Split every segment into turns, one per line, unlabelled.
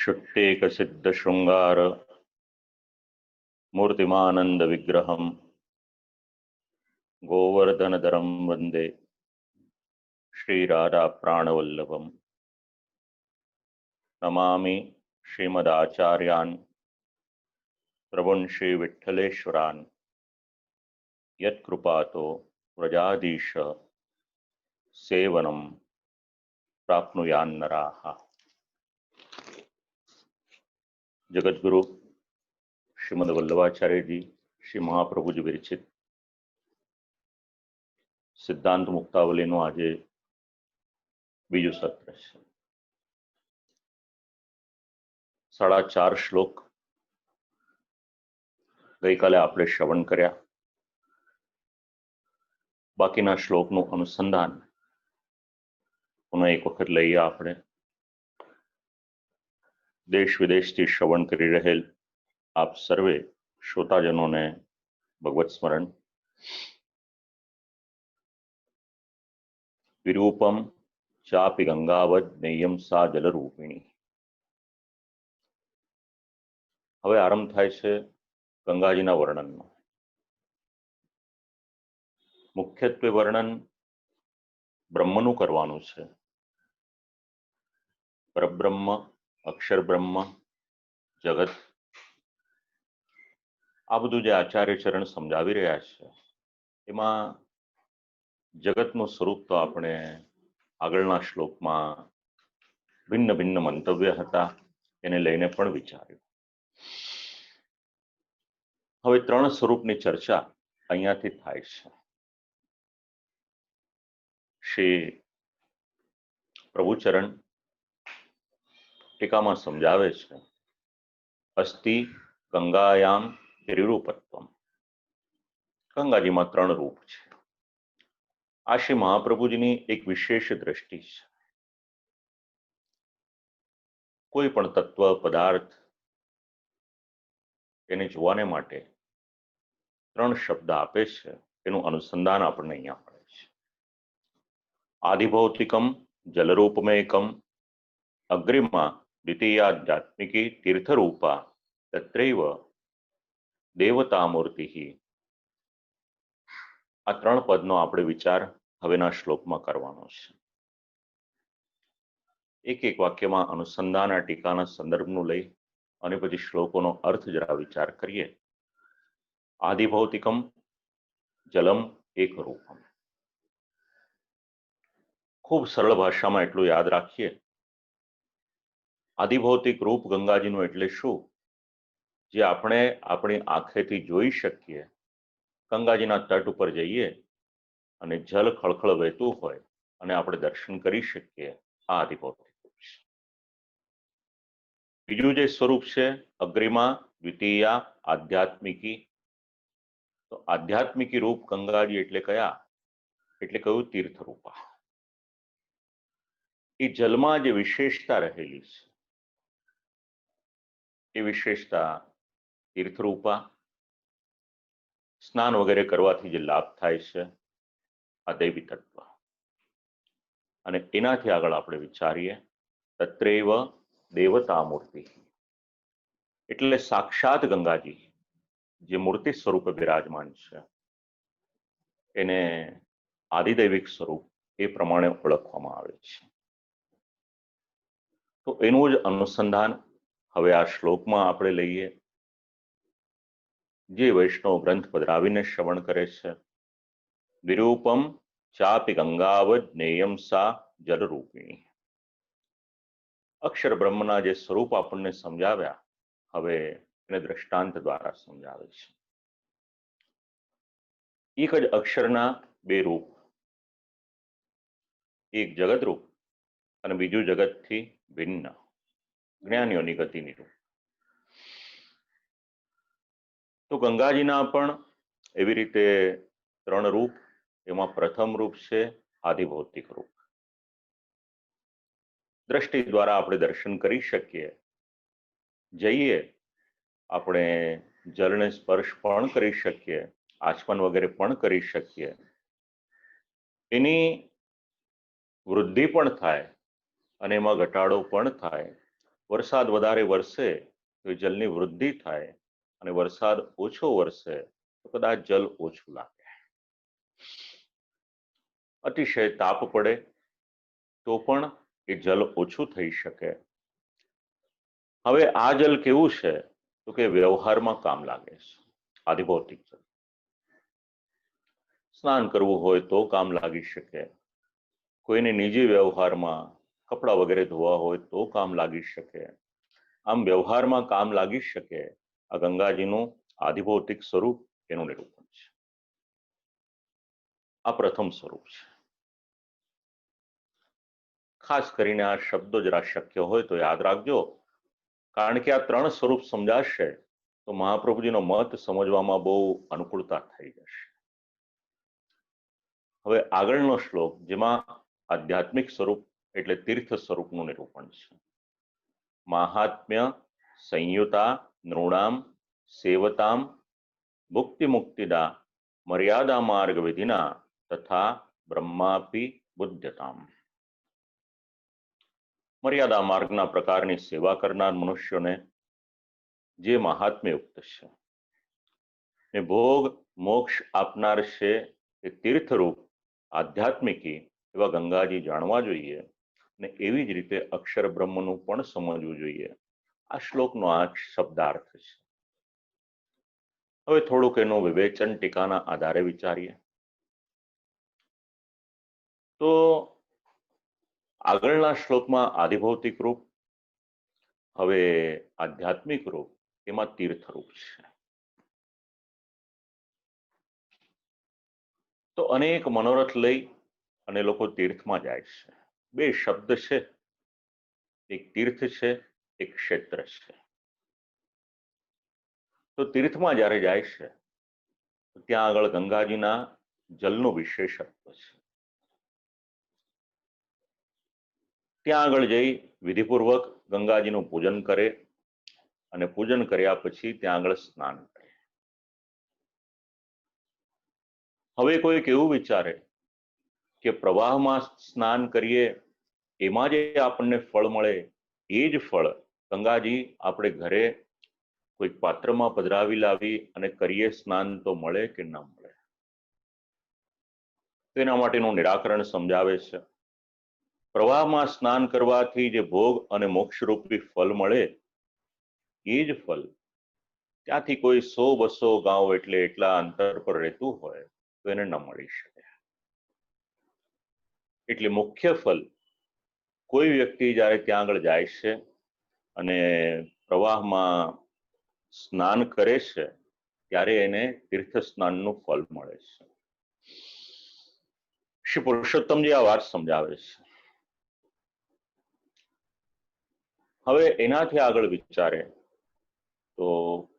शुट्टेक सिद्ध शृंगार मूर्तिमानंद विग्रहम गोवर्धनधरम वंदे श्रीराधा प्राणवल्लभम नमामि श्रीमदाचार्यान् प्रभुन् श्री विठ्ठलेश्वरान् यत्कृपातो व्रजाधीश सेवनं प्राप्नुयान्नराः। जगद्गुरु श्रीमद वल्लभाचार्य जी श्री महाप्रभु जी विरचित सिद्धांत मुक्तावलीનું આજે બીજું સત્ર છે। 4.5 શ્લોક ગઈકાલે આપણે શ્રવણ કર્યા। બાકીના શ્લોકનું અનુસંધાન પુનઃ એક વખત લઈએ આપણે। દેશ વિદેશથી શ્રવણ કરી રહેલ આપ સર્વે શ્રોતાજનોને ભગવત સ્મરણ। વિરૂપમ ચાપી ગંગાવદ નેયમ સા જલરૂપિણી। હવે આરંભ થાય છે ગંગાજીના વર્ણનનો। મુખ્યત્વે વર્ણન બ્રહ્મનું કરવાનું છે। પરબ્રહ્મ, અક્ષર બ્રહ્મ, જગત, આ બધું જે આચાર્ય ચરણ સમજાવી રહ્યા છે એમાં જગતનું સ્વરૂપ તો આપણે આગળના શ્લોકમાં ભિન્ન ભિન્ન મંતવ્ય હતા, એને લઈને પણ વિચાર્યું। હવે 3 સ્વરૂપની ચર્ચા અહીંયાથી થાય છે। શ્રી પ્રભુચરણ ટીકામાં સમજાવે છે, અસ્તિ ગંગાયામ ત્રિરૂપત્વમ। ગંગાજીમાં 3 રૂપ છે। આ શ્રી મહાપ્રભુજીની એક વિશેષ દ્રષ્ટિ છે। કોઈ પણ તત્વ પદાર્થ એને જોવાને માટે 3 શબ્દ આપે છે, એનું અનુસંધાન આપણને અહીંયા મળે છે। આદિભૌતિકમ જલરૂપમેકમ અગ્રિમા દ્વિતીયાધ્યાત્મિકી તીર્થરૂપા તત્રૈવ દેવતામૂર્તિ। આ 3 પદનો આપણે વિચાર હવેના શ્લોકમાં કરવાનો છે। એક એક વાક્યમાં અનુસંધાન આ ટીકાના સંદર્ભનું લઈ અને પછી શ્લોકોનો અર્થ જરા વિચાર કરીએ। આદિભૌતિકમ જલમ એક રૂપમ। ખૂબ સરળ ભાષામાં એટલું યાદ રાખીએ, આદિભૌતિક રૂપ ગંગાજીનું એટલે શું? જે આપણે આપણી આંખેથી જોઈ શકીએ। ગંગાજીના તટ ઉપર જઈએ અને જલ ખળખળ વહેતું હોય અને આપણે દર્શન કરી શકીએ, આ આદિભૌતિક રૂપ છે। બીજું જે સ્વરૂપ છે અગ્રિમા દ્વિતીયા આધ્યાત્મિકી। તો આધ્યાત્મિકી રૂપ ગંગાજી એટલે કયા? એટલે કયું? તીર્થરૂપા। એ જલમાં જે વિશેષતા રહેલી છે એ વિશેષતા તીર્થરૂપા। સ્નાન વગેરે કરવાથી જે લાભ થાય છે આ દૈવી તત્વ। અને એનાથી આગળ આપણે વિચારીએ તત્રૈવ દેવતા મૂર્તિ, એટલે સાક્ષાત ગંગાજી જે મૂર્તિ સ્વરૂપે બિરાજમાન છે એને આદિદૈવિક સ્વરૂપ એ પ્રમાણે ઓળખવામાં આવે છે। તો એનું જ અનુસંધાન હવે આ શ્લોકમાં આપણે લઈએ। જે વૈષ્ણવ ગ્રંથ પધરાવીને શ્રવણ કરે છે, વિરૂપમ ચાપી ગંગાવદ નેયમ સા જલરૂપિણી। અક્ષર બ્રહ્મના જે સ્વરૂપ આપણને સમજાવ્યા, હવે એને દ્રષ્ટાંત દ્વારા સમજાવે છે। એક જ અક્ષરના 2 રૂપ, એક જગત રૂપ અને બીજું જગતથી ભિન્ન જ્ઞાનીઓની ગતિની રૂપ। તો ગંગાજીના પણ એવી રીતે 3 રૂપ। એમાં પ્રથમ રૂપ છે આદિભૌતિક રૂપ। દ્રષ્ટિ દ્વારા આપણે દર્શન કરી શકીએ, જઈએ આપણે જળને સ્પર્શ પણ કરી શકીએ, આચમન વગેરે પણ કરી શકીએ। એની વૃદ્ધિ પણ થાય અને એમાં ઘટાડો પણ થાય, વરસાદ વધારે વરસે તો એ જલની વૃદ્ધિ થાય અને વરસાદ ઓછો વરસે તો કદાચ જલ ઓછું લાગે. અતિશય તાપ પડે તો પણ એ જલ ઓછું થઈ શકે. હવે આ જલ કેવું છે તો કે વ્યવહારમાં કામ લાગે છે. આધિભૌતિક જલ સ્નાન કરવું હોય તો કામ લાગી શકે, કોઈને નિજી વ્યવહારમાં કપડા વગેરે ધોવા હોય તો કામ લાગી શકે. આમ વ્યવહારમાં કામ લાગી શકે. આ ગંગાજીનું આધિભૌતિક સ્વરૂપ એનું નિરૂપણ છે. આ પ્રથમ સ્વરૂપ છે. ખાસ કરીને આ શબ્દો જરા શક્ય હોય તો યાદ રાખજો, કારણ કે આ ત્રણ સ્વરૂપ સમજાશે તો મહાપ્રભુજીનો મત સમજવામાં બહુ અનુકૂળતા થઈ જશે. હવે આગળનો શ્લોક જેમાં આધ્યાત્મિક સ્વરૂપ એટલે તીર્થ સ્વરૂપનું નિરૂપણ છે. મહાત્મ્ય સંયુતા નૃણામ સેવતામ ભુક્તિ મુક્તિદા મર્યાદા માર્ગ વિધિના તથા બ્રહ્માપી બુદ્ધતામ. મર્યાદા માર્ગના પ્રકારની સેવા કરનાર મનુષ્યોને જે મહાત્મ્યયુક્ત છે ને ભોગ મોક્ષ આપનાર છે એ તીર્થરૂપ આધ્યાત્મિકી એવા ગંગાજી જાણવા જોઈએ ને એવી જ રીતે અક્ષર બ્રહ્મનું પણ સમજવું જોઈએ. આ શ્લોકનો આ શબ્દાર્થ છે. હવે થોડુંક એનું વિવેચન ટીકાના આધારે વિચારીએ તો આગળના શ્લોકમાં આધિભૌતિક રૂપ, હવે આધ્યાત્મિક રૂપ, એમાં તીર્થરૂપ છે. તો અનેક મનોરથ લઈ અને લોકો તીર્થમાં જાય છે. બે શબ્દ છે, એક તીર્થ છે, એક ક્ષેત્ર છે. તો તીર્થમાં જ્યારે જાય છે તો ત્યાં આગળ ગંગાજીના જલનું વિશેષત્વ છે. ત્યાં આગળ જઈ વિધિપૂર્વક ગંગાજીનું પૂજન કરે અને પૂજન કર્યા પછી ત્યાં આગળ સ્નાન કરે. હવે કોઈક એવું વિચારે કે પ્રવાહમાં સ્નાન કરીએ એમાં જે આપણને ફળ મળે એ જ ફળ ગંગાજી આપણે ઘરે કોઈક પાત્રમાં પધરાવી લાવી અને કરીએ સ્નાન તો મળે કે ન મળે? તેના માટેનું નિરાકરણ સમજાવે છે. પ્રવાહમાં સ્નાન કરવાથી જે ભોગ અને મોક્ષરૂપી ફળ મળે એ જ ફળ ત્યાંથી કોઈ 100-200 ગાંવ એટલે એટલા અંતર પર રહેતું હોય તો એને ન મળી શકે. એટલે મુખ્ય ફળ કોઈ વ્યક્તિ જ્યારે ત્યાં આગળ જાય છે અને પ્રવાહમાં સ્નાન કરે છે ત્યારે એને તીર્થ સ્નાનનું ફળ મળે છે. શ્રી પુરુષોત્તમજી આ વાત સમજાવે છે. હવે એનાથી આગળ વિચારે તો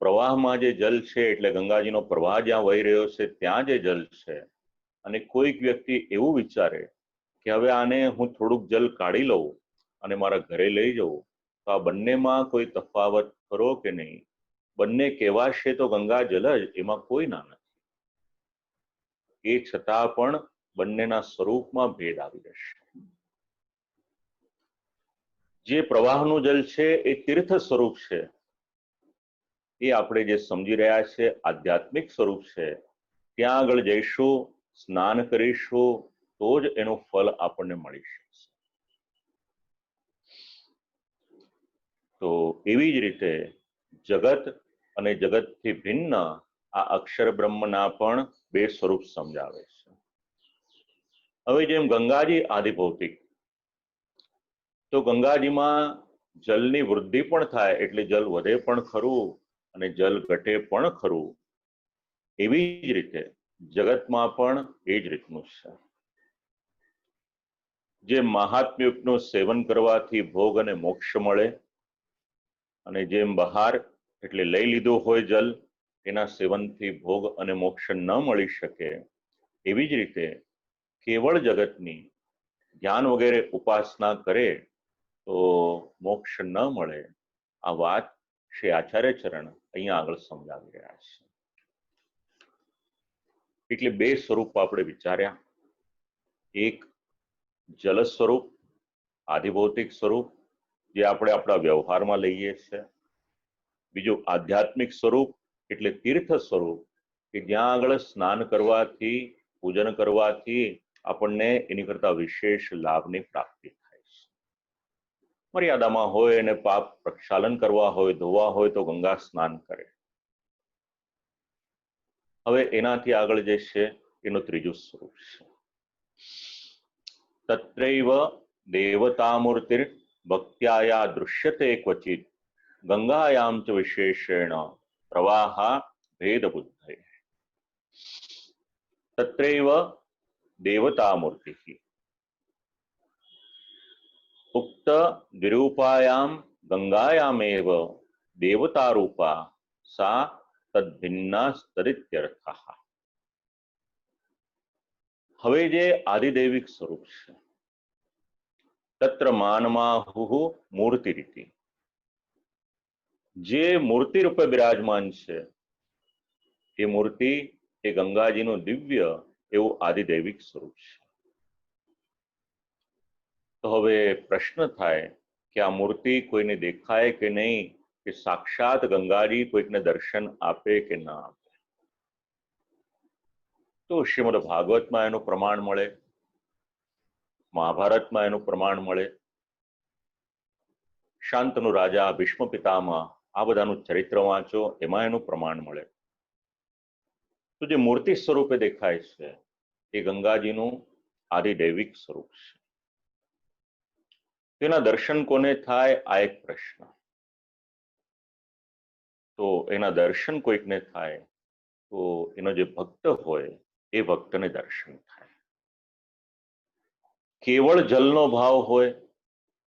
પ્રવાહમાં જે જલ છે એટલે ગંગાજીનો પ્રવાહ જ્યાં વહી રહ્યો છે ત્યાં જે જલ છે અને કોઈક વ્યક્તિ એવું વિચારે કે હવે આને હું થોડુંક જલ કાઢી લઉં અને મારા ઘરે લઈ જવું તો આ બંનેમાં કોઈ તફાવત ખરો કે નહીં? બંને કહેવાશે તો ગંગા જલ જ, એમાં કોઈ ના નથી. એ છતાં પણ બંનેના સ્વરૂપમાં ભેદ આવી જશે. જે પ્રવાહનું જલ છે એ તીર્થ સ્વરૂપ છે, એ આપણે જે સમજી રહ્યા છે આધ્યાત્મિક સ્વરૂપ છે. ત્યાં આગળ જઈશું, સ્નાન કરીશું તો જ એનું ફળ આપણને મળી શકશે. તો એવી જ રીતે જગત અને જગતથી ભિન્ન આ અક્ષર બ્રહ્મના પણ બે સ્વરૂપ સમજાવે છે. હવે જેમ ગંગાજી આધિભૌતિક, તો ગંગાજીમાં જલની વૃદ્ધિ પણ થાય એટલે જલ વધે પણ ખરું અને જલ ઘટે પણ ખરું. એવી જ રીતે જગતમાં પણ એ જ રીતનું છે. જે મહાત્મ્યુક્તનું સેવન કરવાથી ભોગ અને મોક્ષ મળે અને જેમ બહાર એટલે લઈ લીધું હોય જલ એના સેવનથી ભોગ અને મોક્ષ ન મળી શકે, એવી જ રીતે કેવળ જગતની ધ્યાન વગેરે ઉપાસના કરે તો મોક્ષ ન મળે. આ વાત શ્રી આચાર્ય ચરણ અહીંયા આગળ સમજાવી રહ્યા છે. એટલે બે સ્વરૂપ આપણે વિચાર્યા, એક જલ સ્વરૂપ આધિભૌતિક સ્વરૂપ જે આપણે આપણા વ્યવહારમાં લઈએ છીએ. બીજું આધ્યાત્મિક સ્વરૂપ એટલે તીર્થ સ્વરૂપ, કે જ્યાં આગળ સ્નાન કરવાથી, પૂજન કરવાથી આપણને એની કરતા વિશેષ લાભની પ્રાપ્તિ થાય છે. મર્યાદામાં હોય અને પાપ પ્રક્ષાલન કરવા હોય, ધોવા હોય તો ગંગા સ્નાન કરે. હવે એનાથી આગળ જે છે એનું ત્રીજું સ્વરૂપ છે. તત્રૈવ દેવતામૂર્તિર ભક્ત્યાયા દૃશ્યતે ક્વચિત ગંગાયામ ચ વિશેષેણ પ્રવાહા ભેદ બુદ્ધય. તત્રૈવ દેવતામૂર્તિ ઉક્ત વિરૂપાયામ ગંગાયામેવ દેવતારૂપા સા તદ્ભિન્નાસ્તરિત્યર્થઃ. હવે જે આદિદૈવિક સ્વરૂપ છે, તત્ર માનમાહુઃ મૂર્તિ રીતિ, જે મૂર્તિ રૂપે બિરાજમાન છે એ મૂર્તિ એ ગંગાજીનું દિવ્ય એવું આદિદૈવિક સ્વરૂપ છે. તો હવે પ્રશ્ન થાય કે આ મૂર્તિ કોઈને દેખાય કે નહીં, કે સાક્ષાત ગંગાજી કોઈકને દર્શન આપે કે ના આપે? તો શ્રીમદ ભાગવતમાં એનું પ્રમાણ મળે, મહાભારતમાં એનું પ્રમાણ મળે, શાંતનુ રાજા, ભીષ્મ પિતામહ, આ બધાનું ચરિત્ર વાંચો, એમાં એનું પ્રમાણ મળે. તો જે મૂર્તિ સ્વરૂપે દેખાય છે એ ગંગાજીનું આદિદૈવિક સ્વરૂપ છે. તેના દર્શન કોને થાય, આ એક પ્રશ્ન. તો એના દર્શન કોઈકને થાય તો એનો જે ભક્ત હોય એ ભક્તને દર્શન થાય. કેવળ જલનો ભાવ હોય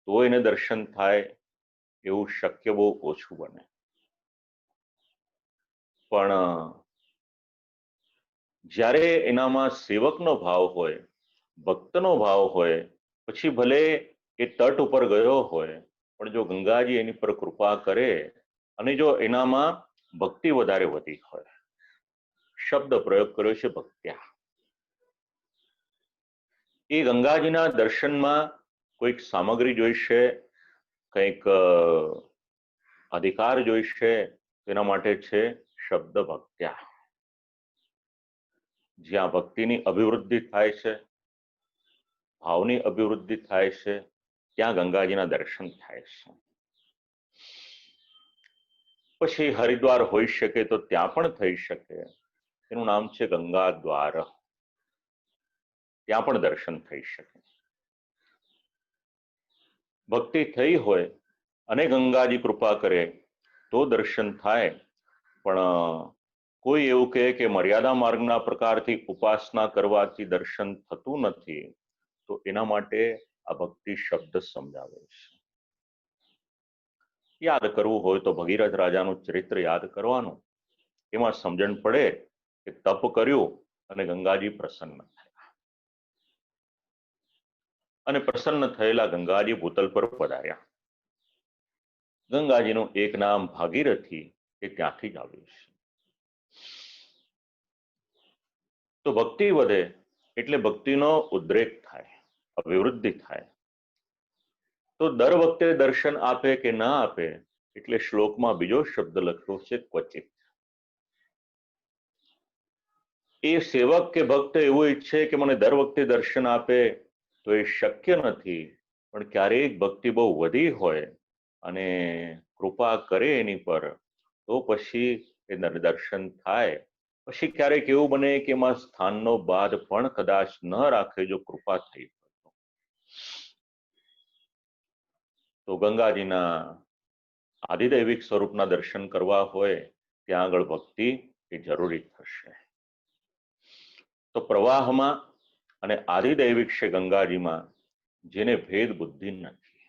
તો એને દર્શન થાય એવું શક્ય બહુ ઓછું બને. પણ જ્યારે એનામાં સેવકનો ભાવ હોય, ભક્તનો ભાવ હોય, પછી ભલે એ તટ ઉપર ગયો હોય, પણ જો ગંગાજી એની પર કૃપા કરે અને જો એનામાં ભક્તિ વધારે વધી હોય, શબ્દ પ્રયોગ કર્યો છે ભક્ત્યા, એ ગંગાજીના દર્શનમાં કોઈક સામગ્રી જોઈશે, કંઈક અધિકાર જોઈશે, તેના માટે છે શબ્દ ભક્ત્યા. જ્યાં ભક્તિની અભિવૃદ્ધિ થાય છે, ભાવની અભિવૃદ્ધિ થાય છે, ત્યાં ગંગાજીના દર્શન થાય છે. પછી હરિદ્વાર હોઈ શકે તો ત્યાં પણ થઈ શકે, એનું નામ છે ગંગા દ્વાર, ત્યાં પણ દર્શન થઈ શકે. ભક્તિ થઈ હોય અને ગંગાજી કૃપા કરે તો દર્શન થાય. પણ કોઈ એવું કહે કે મર્યાદા માર્ગના પ્રકારથી ઉપાસના કરવાથી દર્શન થતું નથી, તો એના માટે આ ભક્તિ શબ્દ સમજાવે છે. યાદ કરવું હોય તો ભગીરથ રાજાનું ચરિત્ર યાદ કરવાનું, એમાં સમજણ પડે કે તપ કર્યું અને ગંગાજી પ્રસન્ન થયા, અને પ્રસન્ન થયેલા ગંગાજી ભૂતલ પર પધાર્યા. ગંગાજીનું એક નામ ભાગીરથી એ ત્યાંથી જ આવ્યું છે. તો ભક્તિ વધે એટલે ભક્તિનો ઉદ્રેક થાય, અભિવૃદ્ધિ થાય. તો દર વખતે દર્શન આપે કે ના આપે, એટલે શ્લોકમાં બીજો શબ્દ લખ્યો છે ક્વચિત. એ સેવક કે ભક્ત એવું ઈચ્છે કે મને દર વખતે દર્શન આપે તો એ શક્ય નથી. પણ ક્યારેક ભક્તિ બહુ વધી હોય અને કૃપા કરે એની પર, તો પછી એ દર્શન થાય. પછી ક્યારેક એવું બને કે એમાં સ્થાનનો બાદ પણ કદાચ ન રાખે જો કૃપા થઈ. તો ગંગાજીના આદિદૈવિક સ્વરૂપના દર્શન કરવા હોય ત્યાં આગળ ભક્તિ એ જરૂરી થશે. તો પ્રવાહમાં અને આદિદૈવિક છે ગંગાજીમાં જેને ભેદ બુદ્ધિ નથી,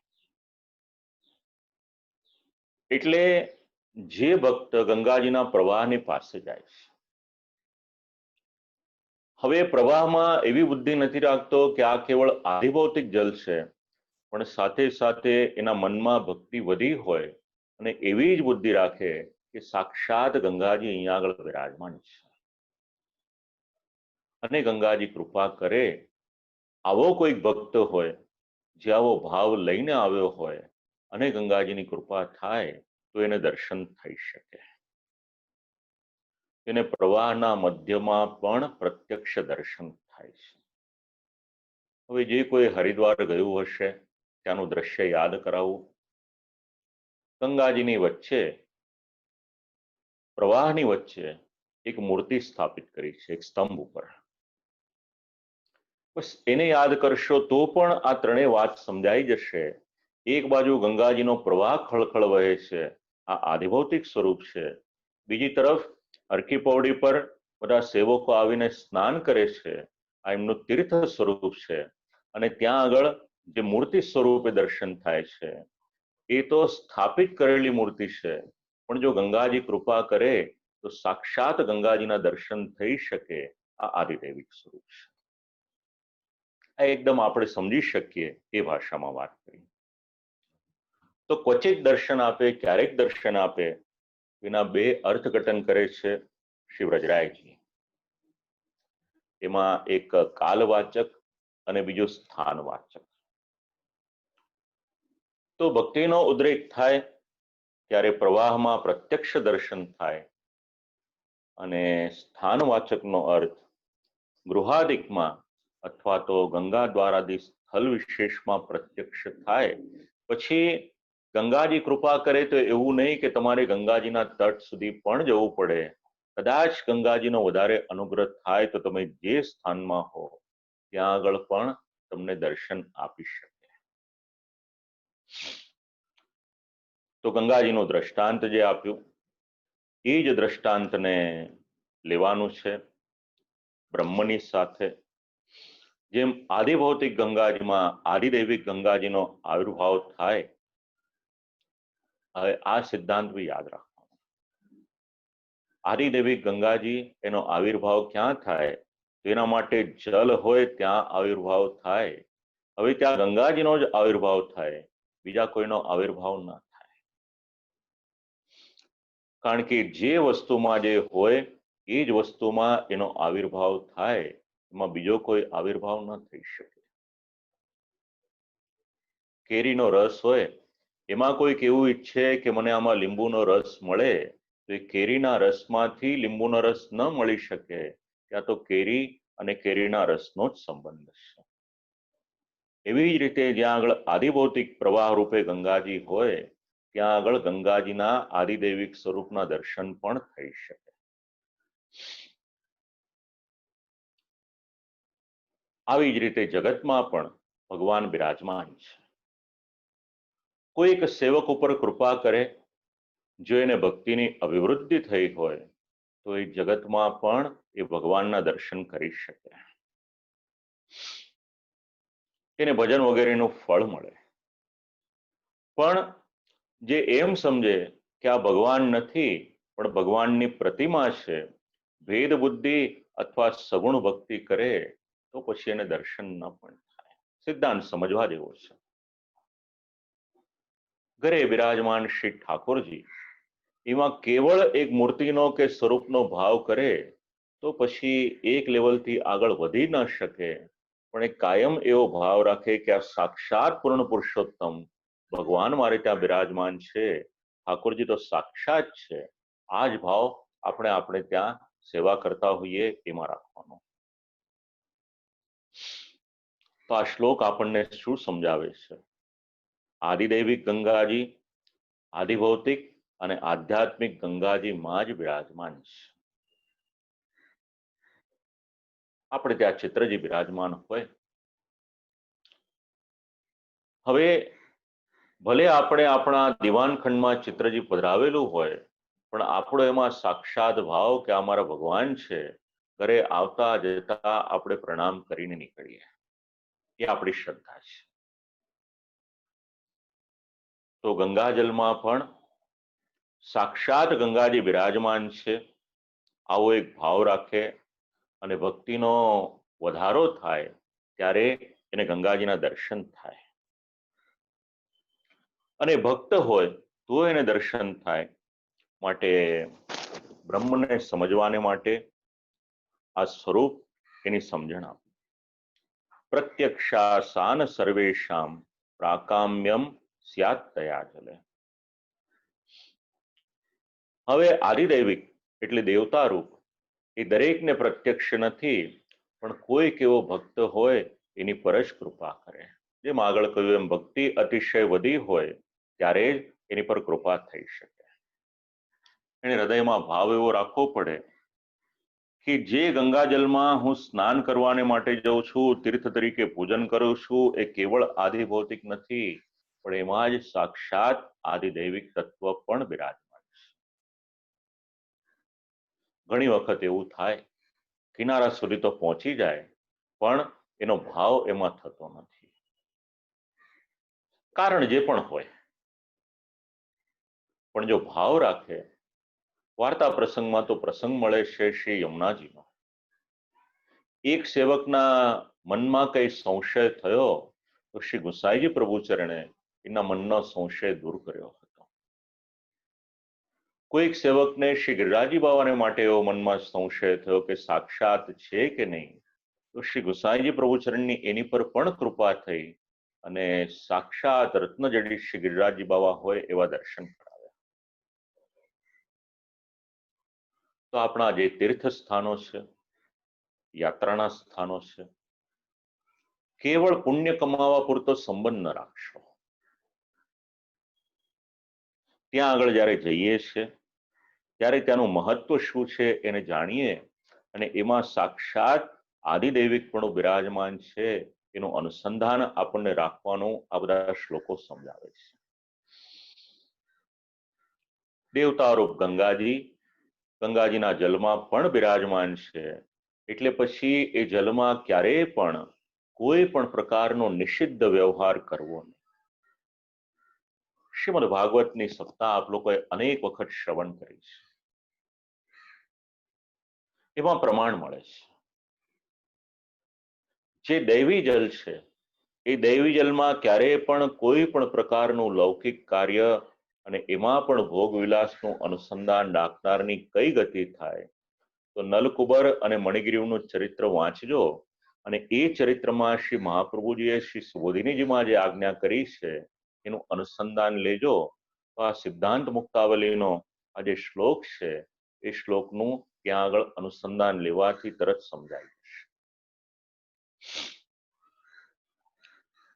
એટલે જે ભક્ત ગંગાજીના પ્રવાહની પાસે જાય છે, હવે પ્રવાહમાં એવી બુદ્ધિ નથી રાખતો કે આ કેવળ આધિભૌતિક જલ છે, પણ સાથે સાથે એના મનમાં ભક્તિ વધી હોય અને એવી જ બુદ્ધિ રાખે કે સાક્ષાત ગંગાજી અહીંયા આગળ વિરાજમાન છે અને ગંગાજી કૃપા કરે. આવો કોઈક ભક્ત હોય જે આવો ભાવ લઈને આવ્યો હોય અને ગંગાજીની કૃપા થાય તો એને દર્શન થઈ શકે. એને પ્રવાહના મધ્યમાં પણ પ્રત્યક્ષ દર્શન થાય છે. હવે જે કોઈ હરિદ્વાર ગયું હશે ત્યાંનું દ્રશ્ય યાદ કરાવું. ગંગાજીની વચ્ચે, પ્રવાહની વચ્ચે એક મૂર્તિ સ્થાપિત કરી છે, એક સ્તંભ ઉપર. બસ એને યાદ કરશો તો પણ આ ત્રણેય વાત સમજાઈ જશે. એક બાજુ ગંગાજીનો પ્રવાહ ખળખળ વહે છે, આ આધિભૌતિક સ્વરૂપ છે. બીજી તરફ હરકી પૌડી પર બધા સેવકો આવીને સ્નાન કરે છે, આ એમનું તીર્થ સ્વરૂપ છે. અને ત્યાં આગળ જે મૂર્તિ સ્વરૂપે દર્શન થાય છે એ તો સ્થાપિત કરેલી મૂર્તિ છે, પણ જો ગંગાજી કૃપા કરે તો સાક્ષાત ગંગાજીના દર્શન થઈ શકે. આ આદિદૈવિક સ્વરૂપ છે. આ એકદમ આપણે સમજી શકીએ એ ભાષામાં વાત કરી. તો ક્વચિત દર્શન આપે, ક્યારેક દર્શન આપે, એના બે અર્થઘટન કરે છે શ્રી વ્રજરાયજી. એમાં એક કાલવાચક અને બીજો સ્થાનવાચક. તો ભક્તિનો ઉદ્રેક થાય ત્યારે પ્રવાહમાં પ્રત્યક્ષ દર્શન થાય, અને સ્થાનવાચકનો અર્થ ગૃહાદિકમાં અથવા તો ગંગા દ્વારાદી સ્થળ વિશેષમાં પ્રત્યક્ષ થાય. પછી ગંગાજી કૃપા કરે તો એવું નહીં કે તમારે ગંગાજીના તટ સુધી પણ જવું પડે. કદાચ ગંગાજીનો વધારે અનુગ્રહ થાય તો તમે જે સ્થાનમાં હો ત્યાં આગળ પણ તમને દર્શન આપી શકે. તો ગંગાજીનું દ્રષ્ટાંત જે આપ્યું એ જ દ્રષ્ટાંતને લેવાનું છે બ્રહ્મની સાથે. જેમ આદિભૌતિક ગંગાજીમાં આદિદૈવિક ગંગાજીનો આવિર્ભાવ થાય, હવે આ સિદ્ધાંત બી યાદ રાખવાનો. આદિદૈવિક ગંગાજી એનો આવિર્ભાવ ક્યાં થાય? તેના માટે જલ હોય ત્યાં આવિર્ભાવ થાય. હવે ત્યાં ગંગાજીનો જ આવિર્ભાવ થાય, બીજા કોઈનો આવિર્ભાવ ના થાય. કારણ કે જે વસ્તુમાં જે હોય એ જ વસ્તુમાં એનો આવિર્ભાવ થાય, એમાં બીજો કોઈ આવિર્ભાવ ન થઈ શકે. કેરીનો રસ હોય, એમાં કોઈક એવું ઈચ્છે કે મને આમાં લીંબુનો રસ મળે, તો એ કેરીના રસમાંથી લીંબુનો રસ ન મળી શકે. ત્યાં તો કેરી અને કેરીના રસનો જ સંબંધ છે. એવી જ રીતે જ્યાં આગળ આદિભૌતિક પ્રવાહ રૂપે ગંગાજી હોય ત્યાં આગળ ગંગાજીના આદિદૈવિક સ્વરૂપના દર્શન પણ થઈ શકે. આવી જ રીતે જગતમાં પણ ભગવાન બિરાજમાન છે. કોઈક સેવક ઉપર કૃપા કરે, જો એને ભક્તિની અભિવૃદ્ધિ થઈ હોય તો એ જગતમાં પણ એ ભગવાનના દર્શન કરી શકે. એને ભજન વગેરેનું ફળ મળે. પણ જે એમ સમજે કે આ ભગવાન નથી પણ ભગવાનની પ્રતિમા છે, ભેદ બુદ્ધિ અથવા સગુણ ભક્તિ કરે તો પછી એને દર્શન ન પણ થાય. સિદ્ધાંત સમજવા જેવો છે. ઘરે બિરાજમાન શ્રી ઠાકોરજી એમાં કેવળ એક મૂર્તિનો કે સ્વરૂપનો ભાવ કરે તો પછી એક લેવલથી આગળ વધી ન શકે. પણ એ કાયમ એવો ભાવ રાખે કે આ સાક્ષાત પૂર્ણ પુરુષોત્તમ ભગવાન મારે ત્યાં બિરાજમાન છે, ઠાકોરજી તો સાક્ષાત છે. આ જ ભાવ આપણે ત્યાં સેવા કરતા હોઈએ એમાં રાખવાનો. તો આ શ્લોક આપણને શું સમજાવે છે? આદિદૈવિક ગંગાજી આદિભૌતિક અને આધ્યાત્મિક ગંગાજીમાં જ બિરાજમાન છે. આપણે ત્યાં ચિત્રજી બિરાજમાન હોય. હવે ભલે આપણે આપણા દિવાનખંડમાં ચિત્રજી પધરાવેલું હોય, પણ આપણો એમાં સાક્ષાત ભાવ કે અમારા ભગવાન છે, ઘરે આવતા જતા આપણે પ્રણામ કરીને નીકળીએ, એ આપણી શ્રદ્ધા છે. તો ગંગાજલમાં પણ સાક્ષાત ગંગાજી બિરાજમાન છે, આવો એક ભાવ રાખે અને ભક્તિનો વધારો થાય ત્યારે એને ગંગાજીના દર્શન થાય. અને ભક્ત હોય તો એને દર્શન થાય. માટે બ્રહ્મને સમજવાને માટે આ સ્વરૂપ એની સમજણ આપે. પ્રત્યક્ષાસાન સર્વેશામ પ્રાકામ્યમ સ્યાત તયા જલે. હવે આદિદૈવિક એટલે દેવતા રૂપ એ દરેકને પ્રત્યક્ષ નથી, પણ કોઈક એવો ભક્ત હોય એની પર જ કૃપા કરે. જેમ આગળ કહ્યું એમ ભક્તિ અતિશય વધી હોય ત્યારે જ એની પર કૃપા થઈ શકે. એને હૃદયમાં ભાવ એવો રાખવો પડે કે જે ગંગાજલમાં હું સ્નાન કરવાને માટે જાઉં છું, તીર્થ તરીકે પૂજન કરું છું, એ કેવળ આદિભૌતિક નથી, પણ એમાં જ સાક્ષાત આદિદૈવિક તત્વ પણ બિરાજમાન છે. ઘણી વખત એવું થાય કિનારા સુધી તો પહોંચી જાય પણ એનો ભાવ એમાં થતો નથી. કારણ જે પણ હોય, પણ જો ભાવ રાખે. વાર્તા પ્રસંગમાં તો પ્રસંગ મળે છે શ્રી યમુનાજીનો. એક સેવકના મનમાં કઈ સંશય થયો તો શ્રી ગુસાઈજી પ્રભુચરણે એના મનનો સંશય દૂર કર્યો હતો. કોઈક સેવકને શ્રી ગિરિરાજી બાવાને માટે એવો મનમાં સંશય થયો કે સાક્ષાત છે કે નહીં, તો શ્રી ગુસાઈજી પ્રભુચરણની એની પર પણ કૃપા થઈ અને સાક્ષાત રત્નજડી શ્રી ગિરિરાજી બાવા હોય એવા દર્શન કરાવ્યા. તો આપણા જે તીર્થ સ્થાનો છે, યાત્રાના સ્થાનો છે, કેવળ પુણ્ય કમાવા પૂરતો સંબંધ ન રાખશો. ત્યાં આગળ જ્યારે જઈએ છીએ ત્યારે ત્યાંનું મહત્વ શું છે એને જાણીએ અને એમાં સાક્ષાત આદિદૈવિકપણું બિરાજમાન છે એનું અનુસંધાન આપણને રાખવાનું આ બધા શ્લોકો સમજાવે છે. દેવતારૂપ ગંગાજી, ગંગાજીના જલમાં પણ બિરાજમાન છે, એટલે પછી એ જલમાં ક્યારેય પણ કોઈ પણ પ્રકારનો નિષિદ્ધ વ્યવહાર કરવો નહીં. શ્રીમદ ભાગવતની સપ્તાહ આપ લોકોએ અનેક વખત શ્રવણ કરી છે. એમાં પ્રમાણ મળે છે. જે દૈવી જલ છે એ દૈવી જલમાં ક્યારેય પણ કોઈ પણ પ્રકારનું લૌકિક કાર્ય અને એમાં પણ ભોગવિલાસનું અનુસંધાન રાખનારની કઈ ગતિ થાય, તો નલકુબર અને મણિગ્રીવનું ચરિત્ર વાંચજો અને એ ચરિત્રમાં શ્રી મહાપ્રભુજીએ શ્રી સુબોધિનીજીમાં જે આજ્ઞા કરી છે એનું અનુસંધાન લેજો. તો આ સિદ્ધાંત મુક્તાવલીનો આ જે શ્લોક છે એ શ્લોકનું ત્યાં આગળ અનુસંધાન લેવાથી તરત સમજાય જશે.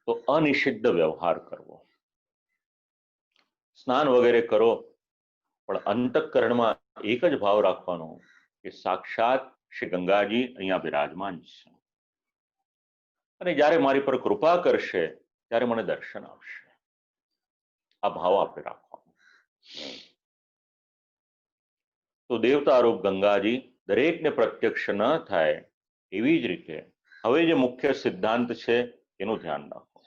તો અનિષિદ્ધ વ્યવહાર કરવો, સ્નાન વગેરે કરો પણ અંતઃકરણમાં એક જ ભાવ રાખવાનો કે સાક્ષાત શ્રી ગંગાજી અહીંયા બિરાજમાન છે અને જ્યારે મારી પર કૃપા કરશે ત્યારે મને દર્શન આપશે. આ ભાવ આપણે રાખવાનો. તો દેવતારૂપ ગંગાજી દરેકને પ્રત્યક્ષ ન થાય એવી જ રીતે હવે જે મુખ્ય સિદ્ધાંત છે એનું ધ્યાન રાખો.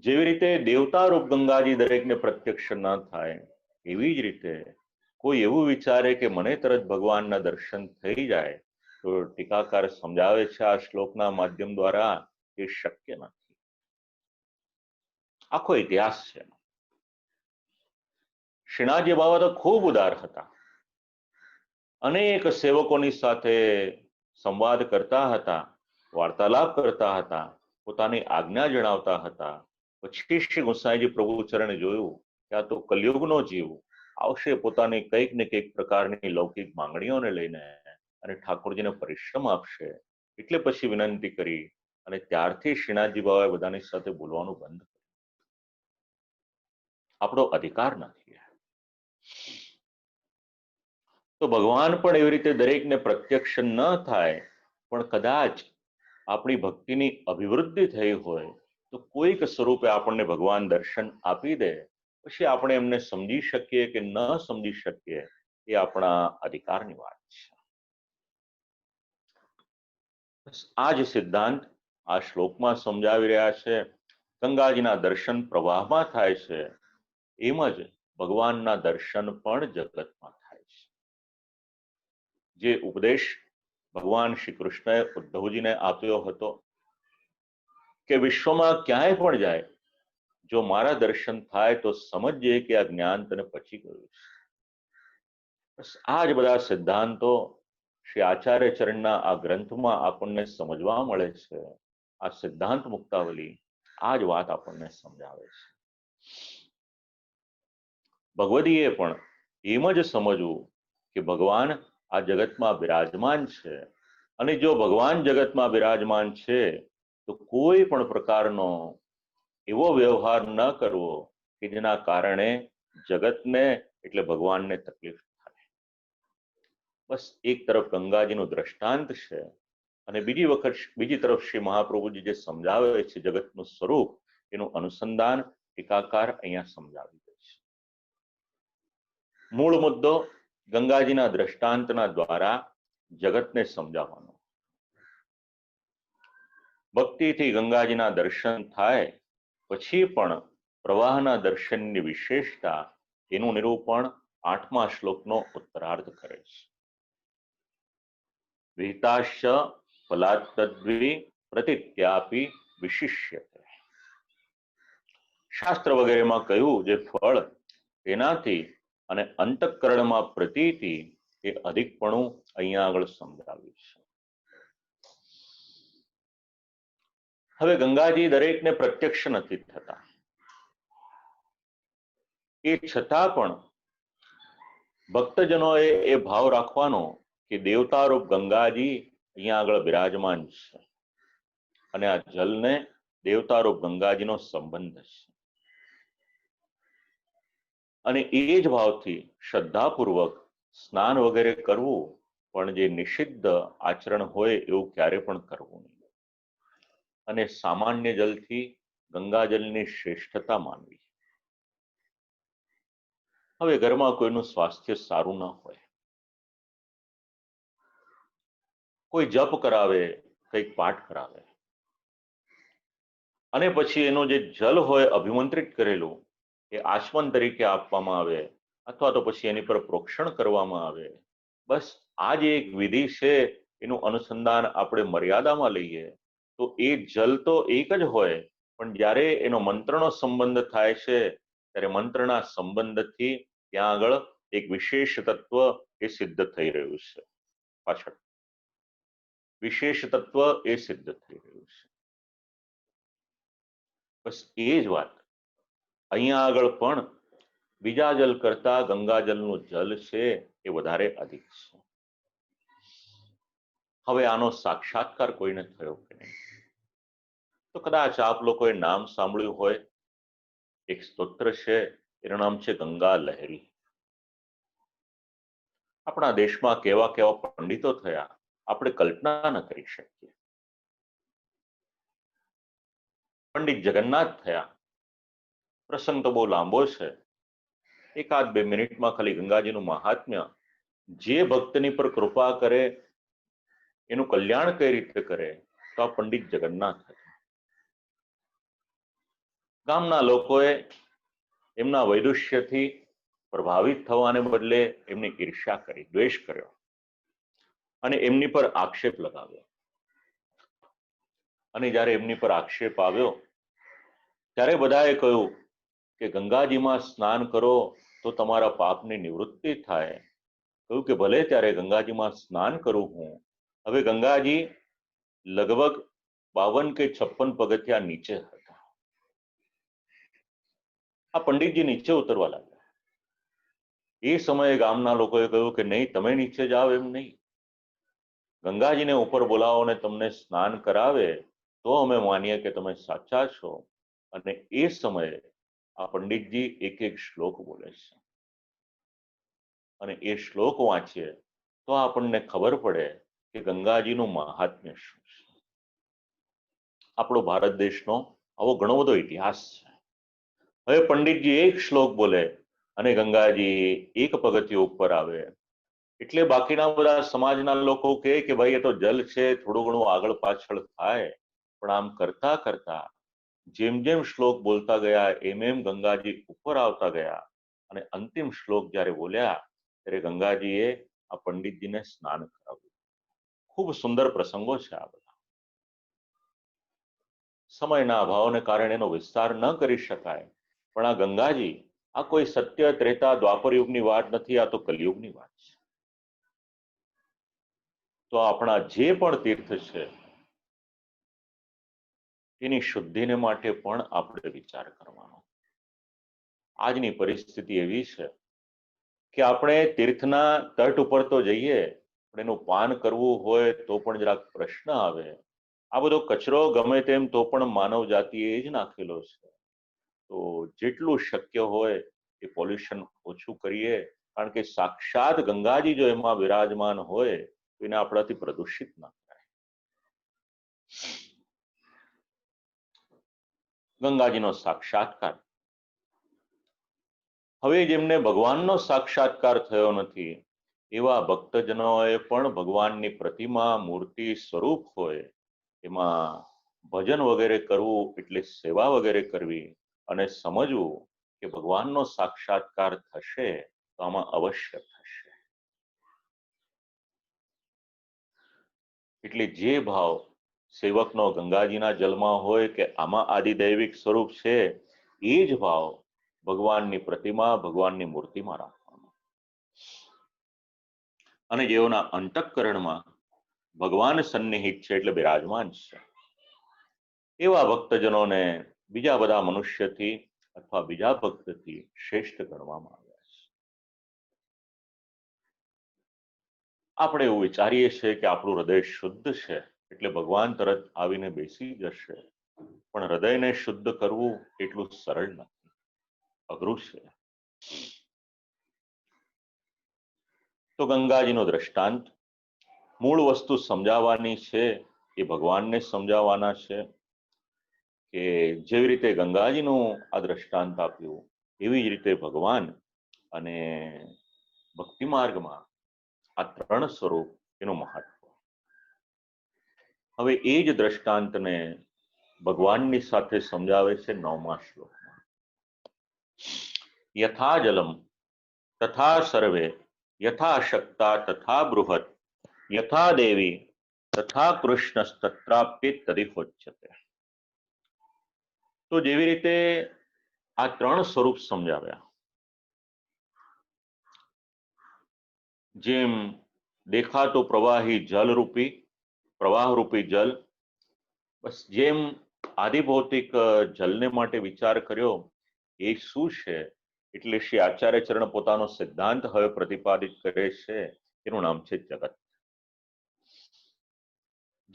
જેવી રીતે દેવતારૂપ ગંગાજી દરેકને પ્રત્યક્ષ ન થાય એવી જ રીતે કોઈ એવું વિચારે કે મને તરત ભગવાનના દર્શન થઈ જાય, તો ટીકાકાર સમજાવે છે આ શ્લોકના માધ્યમ દ્વારા એ શક્ય નથી. આખો ઇતિહાસ છે. શ્રીનાથજી બાવા તો ખૂબ ઉદાર હતા. અનેક સેવકોની સાથે સંવાદ કરતા હતા, વાર્તાલાપ કરતા હતા, પોતાની આજ્ઞા જણાવતા હતા. પછી શ્રી ગુસાઈજી પ્રભુચરણે જોયું કે આ તો કલયુગનો જીવ આવશે પોતાની કંઈક ને કંઈક પ્રકારની લૌકિક માંગણીઓને લઈને અને ઠાકોરજીને પરિશ્રમ આપશે. એટલે પછી વિનંતી કરી અને ત્યારથી શ્રીનાથજી બાબાએ બધાની સાથે બોલવાનું બંધ કર્યું. આપણો અધિકાર નથી. તો ભગવાન પણ એવી રીતે દરેકને પ્રત્યક્ષ ન થાય, પણ કદાચ આપણી ભક્તિની અભિવૃદ્ધિ થઈ હોય તો કોઈક સ્વરૂપે આપણને ભગવાન દર્શન આપી દે. પછી આપણે એમને સમજી શકીએ કે ન સમજી શકીએ એ આપણા અધિકારની વાત છે. આ જ સિદ્ધાંત આ શ્લોકમાં સમજાવી રહ્યા છે. ગંગાજીના દર્શન પ્રવાહમાં થાય છે, એમ જ ભગવાનના દર્શન પણ જગતમાં થાય છે. જે ઉપદેશ ભગવાન શ્રી કૃષ્ણએ ઉદ્ધવજીને આપ્યો હતો કે વિશ્વમાં ક્યાંય પણ જાય, જો મારા દર્શન થાય તો સમજજે કે આ જ્ઞાન તને પચી ગયું છે. બસ આ જ બધા સિદ્ધાંતો શ્રી આચાર્ય ચરણના આ ગ્રંથમાં આપણને સમજવા મળે છે. આ સિદ્ધાંત મુક્તાવલી આ જ વાત આપણને સમજાવે છે. ભગવદીએ પણ એમ જ સમજવું કે ભગવાન આ જગતમાં બિરાજમાન છે, અને જો ભગવાન જગતમાં બિરાજમાન છે તો કોઈ પણ પ્રકારનો એવો વ્યવહાર ન કરવો કે જેના કારણે જગતને એટલે ભગવાનને તકલીફ થાય. બસ એક તરફ ગંગાજીનું દ્રષ્ટાંત છે, અને બીજી તરફ શ્રી મહાપ્રભુજી જે સમજાવે છે જગતનું સ્વરૂપ, એનું અનુસંધાન એકાકાર અહીંયા સમજાવી દે છે. મૂળ મુદ્દો ગંગાજીના દ્રષ્ટાંતના દ્વારા જગતને સમજાવવાનો. ભક્તિથી ગંગાજીના દર્શન થાય પછી પણ પ્રવાહના દર્શનની વિશેષતા, એનું નિરૂપણ 8મા શ્લોકનો ઉત્તરાર્ધ કરે છે. વિહિતાશ્ચ ફલાત્તદ્વિ પ્રતિત્યાપી વિશિષ્યતે. શાસ્ત્ર વગેરેમાં કહ્યું જે ફળ તેનાથી અને અંતઃકરણમાં પ્રતીતિ એ અધિકપણું અહીંયા આગળ સમજાવ્યું છે. હવે ગંગાજી દરેકને પ્રત્યક્ષ નથી થતા, એ છતાં પણ ભક્તજનોએ એ ભાવ રાખવાનો કે દેવતારૂપ ગંગાજી અહીંયા આગળ બિરાજમાન છે, અને આ જલને દેવતારૂપ ગંગાજીનો સંબંધ છે. અને એ જ ભાવથી શ્રદ્ધાપૂર્વક સ્નાન વગેરે કરવું, પણ જે નિષિદ્ધ આચરણ હોય એવું ક્યારે પણ કરવું નહીં, અને સામાન્ય જલથી ગંગાજલની શ્રેષ્ઠતા માનવી. હવે ઘરમાં કોઈનું સ્વાસ્થ્ય સારું ન હોય, કોઈ જપ કરાવે, કંઈક પાઠ કરાવે, અને પછી એનું જે જલ હોય અભિમંત્રિત કરેલું એ આચમન તરીકે આપવામાં આવે, અથવા તો પછી એની પર પ્રોક્ષણ કરવામાં આવે. બસ આ જે એક વિધિ છે એનું અનુસંધાન આપણે મર્યાદામાં લઈએ તો એ જલ તો એક જ હોય, પણ જ્યારે એનો મંત્રનો સંબંધ થાય છે ત્યારે મંત્રના સંબંધથી ત્યાં આગળ એક વિશેષ તત્વ એ સિદ્ધ થઈ રહ્યું છે. પાછળ વિશેષ તત્વ એ સિદ્ધ થઈ રહ્યું છે. બસ એ જ વાત અહીંયા આગળ પણ બીજા જલ કરતા ગંગાજલનું જલ છે એ વધારે અધિક છે. હવે આનો સાક્ષાત્કાર કોઈને થયો કે નહીં, તો કદાચ આપ લોકોએ નામ સાંભળ્યું હોય. એક સ્તોત્ર છે, એનું નામ છે ગંગા લહેરી. આપણા દેશમાં કેવા કેવા પંડિતો થયા આપણે કલ્પના ન કરી શકીએ. પંડિત જગન્નાથ થયા. પ્રસંગ તો બહુ લાંબો છે, 1-2 મિનિટમાં ખાલી ગંગાજીનું મહાત્મ્ય, જે ભક્તની પર કૃપા કરે એનું કલ્યાણ કઈ રીતે કરે, તો આ પંડિત જગન્નાથ હતા. ગામના લોકોએ એમના વૈદુષ્યથી પ્રભાવિત થવાને બદલે એમની ઈર્ષ્યા કરી, દ્વેષ કર્યો, અને એમની પર આક્ષેપ લગાવ્યો. અને જ્યારે એમની પર આક્ષેપ આવ્યો ત્યારે બધાએ કહ્યું કે ગંગાજીમાં સ્નાન કરો તો તમારા પાપની નિવૃત્તિ થાય. કહ્યું કે ભલે, ત્યારે ગંગાજીમાં સ્નાન કરું હું. હવે ગંગાજી લગભગ 52 કે 56 પગથિયા નીચે હતા. આ પંડિતજી નીચે ઉતરવા લાગ્યા. એ સમયે ગામના લોકોએ કહ્યું કે નહીં, તમે નીચે જાઓ એમ નહીં, ગંગાજીને ઉપર બોલાવો અને તમને સ્નાન કરાવે તો અમે માનીએ કે તમે સાચા છો. અને એ સમયે આ પંડિતજી એક એક શ્લોક બોલે છે, અને એ શ્લોક વાંચીએ તો આપણને ખબર પડે કે ગંગાજીનું મહાત્મ્ય શું છે. આપણો ભારત દેશનો આવો ઘણો બધો ઇતિહાસ છે. હવે પંડિતજી એક શ્લોક બોલે અને ગંગાજી એક પગથિયું ઉપર આવે, એટલે બાકીના બધા સમાજના લોકો કહે કે ભાઈ એ તો જલ છે, થોડું ઘણું આગળ પાછળ થાય. પણ આમ કરતા કરતા જેમ જેમ શ્લોક બોલતા ગયા એમ એમ ગંગાજી ઉપર આવતા ગયા, અને અંતિમ શ્લોક જ્યારે બોલ્યા ત્યારે ગંગાજીએ આ પંડિતજીને સ્નાન કરાવ્યું. ખૂબ સુંદર પ્રસંગો છે આ બધા. સમયના અભાવને કારણે એનો વિસ્તાર ન કરી શકાય, પણ આ ગંગાજી આ કોઈ સત્ય ત્રેતા દ્વાપર યુગની વાત નથી, આ તો કલયુગની વાત છે. તો આપણા જે પણ તીર્થ છે એની શુદ્ધિને માટે પણ આપણે વિચાર કરવાનો. આજની પરિસ્થિતિ એવી છે કે આપણે તીર્થના તટ ઉપર તો જઈએ પણ એનું પાન કરવું હોય તો પણ જરાક પ્રશ્ન આવે. આ બધો કચરો ગમે તેમ તો પણ માનવ જાતિએ જ નાખેલો છે. તો જેટલું શક્ય હોય એ પોલ્યુશન ઓછું કરીએ, કારણ કે સાક્ષાત ગંગાજી જો એમાં વિરાજમાન હોય તો એને આપણાથી પ્રદૂષિત ના થાય. ગંગાજીનો સાક્ષાત્કાર. હવે જેમને ભગવાનનો સાક્ષાત્કાર થયો નથી એવા ભક્તજનોએ પણ ભગવાનની પ્રતિમા, મૂર્તિ, સ્વરૂપ હોય એમાં ભજન વગેરે કરવું એટલે સેવા વગેરે કરવી અને સમજવું કે ભગવાનનો સાક્ષાત્કાર થશે તો આમાં અવશ્ય થશે. એટલે જે ભાવ સેવકનો ગંગાજીના જલમાં હોય કે આમાં આદિદૈવિક સ્વરૂપ છે એ જ ભાવ ભગવાનની પ્રતિમા, ભગવાનની મૂર્તિમાં રાખવાનો. અને જેઓના અંતઃકરણમાં ભગવાન સન્નિહિત છે એટલે બિરાજમાન છે એવા ભક્તજનોને બીજા બધા મનુષ્યથી અથવા બીજા ભક્તથી શ્રેષ્ઠ ગણવામાં આવ્યા છે. આપણે એવું વિચારીએ છીએ કે આપણું હૃદય શુદ્ધ છે એટલે ભગવાન તરત આવીને બેસી જશે, પણ હૃદયને શુદ્ધ કરવું એટલું સરળ નથી, અઘરું છે. તો ગંગાજીનો દ્રષ્ટાંત, મૂળ વસ્તુ સમજાવવાની છે એ ભગવાનને સમજાવવાના છે કે જેવી રીતે ગંગાજીનું આ દ્રષ્ટાંત આપ્યું એવી જ રીતે ભગવાન અને ભક્તિ માર્ગમાં આ ત્રણ સ્વરૂપ એનું મહત્વ. હવે એ જ દ્રષ્ટાંતને ભગવાનની સાથે સમજાવે છે 9મા શ્લોકમાં. યથા જલમ તથા સર્વે યથા શક્તા તથા બૃહત યથા દેવી તથા કૃષ્ણસ્તત્રાપ્યે તદિહોચ્યતે. તો જેવી રીતે આ ત્રણ સ્વરૂપ સમજાવ્યા, જેમ દેખાતો પ્રવાહી જલરૂપી, પ્રવાહરૂપી જલ, બસ જેમ આદિભૌતિક જલને માટે વિચાર કર્યો એ શું છે એટલે શ્રી આચાર્ય ચરણ પોતાનો સિદ્ધાંત હવે પ્રતિપાદિત કરે છે, એનું નામ છે જગત.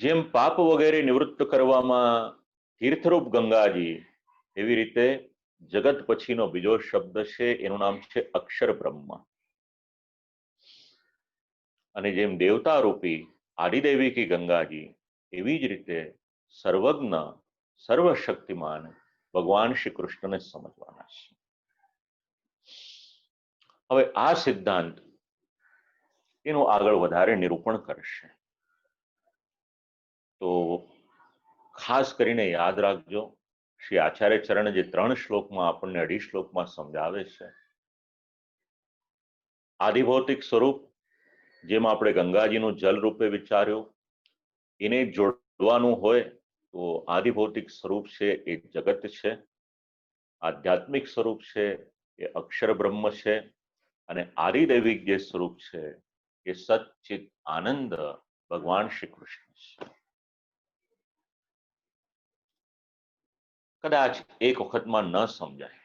જેમ પાપ વગેરે નિવૃત્ત કરવામાં તીર્થરૂપ ગંગાજી, એવી રીતે જગત પછીનો બીજો શબ્દ છે એનું નામ છે અક્ષર બ્રહ્મ. અને જેમ દેવતા રૂપી આદિદૈવિકી ગંગાજી, એવી જ રીતે સર્વજ્ઞ, સર્વશક્તિમાન ભગવાન શ્રી કૃષ્ણને સમજવાના છે. હવે આ સિદ્ધાંત એનું આગળ વધારે નિરૂપણ કરશે. તો ખાસ કરીને યાદ રાખજો, શ્રી આચાર્ય ચરણ જે 3 શ્લોકમાં આપણને 2.5 શ્લોકમાં સમજાવે છે, આદિભૌતિક સ્વરૂપ જેમ આપણે ગંગાજીનું જલ રૂપે વિચાર્યું એને જોડવાનું હોય તો આદિભૌતિક સ્વરૂપ છે એ જગત છે, આધ્યાત્મિક સ્વરૂપ છે એ અક્ષર બ્રહ્મ છે, અને આદિદૈવિક જે સ્વરૂપ છે એ સચ્ચિત આનંદ ભગવાન શ્રી કૃષ્ણ છે. કદાચ એક વખતમાં ન સમજાય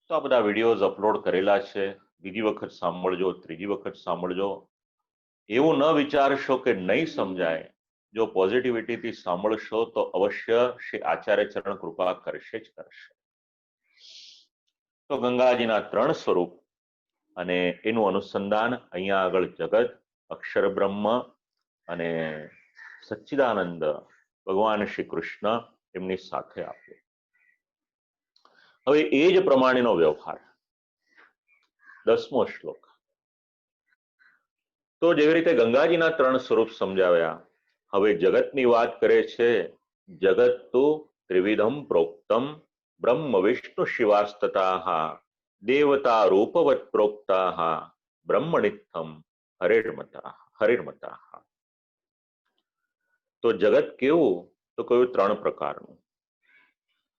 તો આ બધા વિડીયોઝ અપલોડ કરેલા છે, બીજી વખત સાંભળજો, ત્રીજી વખત સાંભળજો. એવું ન વિચારશો કે નહીં સમજાય, જો પોઝિટિવિટીથી સાંભળશો તો અવશ્ય શ્રી આચાર્ય ચરણ કૃપા કરશે જ કરશે. તો ગંગાજીના 3 સ્વરૂપ અને એનું અનુસંધાન અહીંયા આગળ જગત, અક્ષર બ્રહ્મ અને સચ્ચિદાનંદ ભગવાન શ્રી કૃષ્ણ એમની સાથે આપ્યો. હવે એ જ પ્રમાણેનો વ્યવહાર 10મો શ્લોક. તો જેવી રીતે ગંગાજીના 3 સ્વરૂપ સમજાવ્યા, હવે જગતની વાત કરે છે. જગત તો ત્રિવિધમ પ્રોક્તમ બ્રહ્મ વિષ્ણુ શિવાસ્તતાઃ દેવતા રૂપવત પ્રોક્તાઃ બ્રહ્મણિત્થમ હરિર્મતાઃ. તો જગત કેવું? તો કયું 3 પ્રકારનું,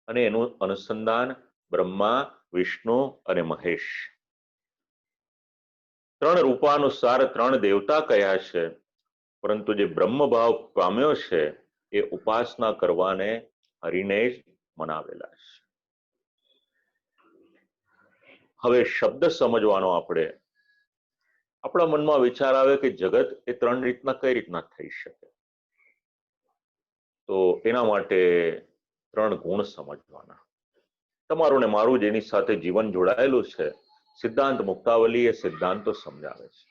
અને એનું અનુસંધાન બ્રહ્મા, વિષ્ણુ અને મહેશ. 3 રૂપાનુસાર 3 દેવતા કયા છે, પરંતુ જે બ્રહ્મભાવ પામ્યો છે એ ઉપાસના કરવાને હરિને જ મનાવેલા છે. હવે શબ્દ સમજવાનો આપણે આપણા મનમાં વિચાર આવે કે જગત એ ત્રણ રીતના કઈ રીતના થઈ શકે, તો એના માટે ત્રણ ગુણ સમજવાના. તમારું ને મારું જેની સાથે જીવન જોડાયેલું છે, સિદ્ધાંત મુક્તાવલી એ સિદ્ધાંતો સમજાવે છે.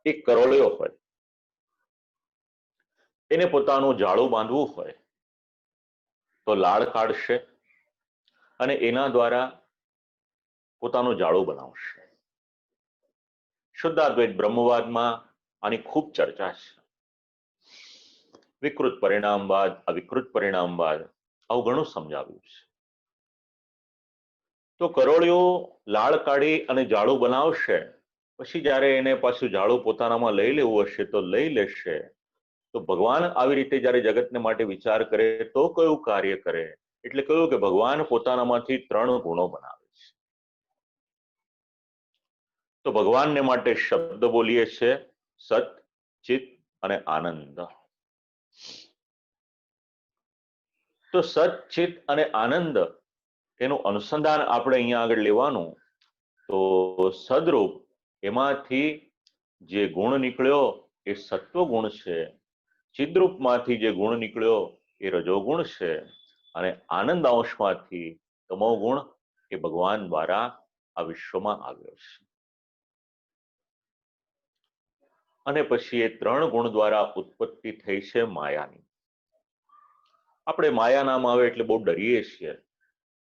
એક કરોળિયો હોય, એને પોતાનું જાળું બાંધવું હોય તો લાડ કાઢશે અને એના દ્વારા પોતાનું જાળું બનાવશે. શુદ્ધાદ્વૈત બ્રહ્મવાદમાં આની ખૂબ ચર્ચા છે. વિકૃત પરિણામવાદ, અવિકૃત પરિણામવાદ, આવું ઘણું સમજાવ્યું છે. તો કરોળિયો લાળ કાઢી અને જાળું બનાવશે, પછી જ્યારે એને પાછું જાળું પોતાનામાં લઈ લેવું હશે તો લઈ લેશે. તો ભગવાન આવી રીતે જ્યારે જગતને માટે વિચાર કરે તો કયું કાર્ય કરે, એટલે કહ્યું કે ભગવાન પોતાનામાંથી ત્રણ ગુણો બનાવે છે. તો ભગવાનને માટે શબ્દ બોલીએ છે સત, ચિત અને આનંદ. તો સત, ચિત અને આનંદ એનું અનુસંધાન આપણે અહીંયા આગળ લેવાનું. તો સદરૂપ એમાંથી જે ગુણ નીકળ્યો એ સત્વ ગુણ છે, ચિદ્રૂપમાંથી જે ગુણ નીકળ્યો એ રજોગુણ છે, અને આનંદ અંશમાંથી તમો ગુણ એ ભગવાન દ્વારા આ વિશ્વમાં આવ્યો છે. અને પછી એ ત્રણ ગુણ દ્વારા ઉત્પત્તિ થઈ છે માયાની. આપણે માયા નામ આવે એટલે બહુ ડરીએ છીએ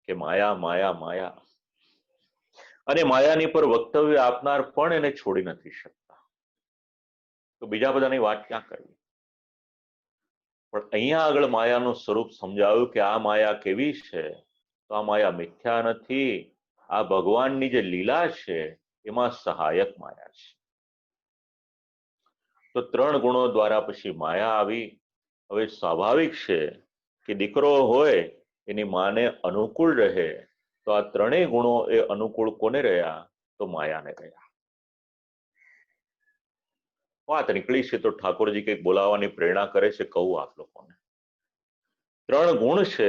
કે માયા માયા માયા, અને માયાની પર વક્તવ્ય આપનાર પણ એને છોડી નથી શકતા. તો બીજા બધાની વાત ક્યાં કરવી? પણ અહીંયા આગળ માયાનું સ્વરૂપ સમજાવ્યું કે આ માયા કેવી છે, તો આ માયા મિથ્યા નથી, આ ભગવાનની જે લીલા છે એમાં સહાયક માયા છે. તો ત્રણ ગુણો દ્વારા પછી માયા આવી. હવે સ્વાભાવિક છે કે દીકરો હોય એની માને અનુકૂળ રહે, તો આ ત્રણેય ગુણો એ અનુકૂળ કોને રહ્યા? તો માયાને રહ્યા. વાત નીકળી છે તો ઠાકોરજી કંઈક બોલાવવાની પ્રેરણા કરે છે, કહું આપ લોકોને. ત્રણ ગુણ છે,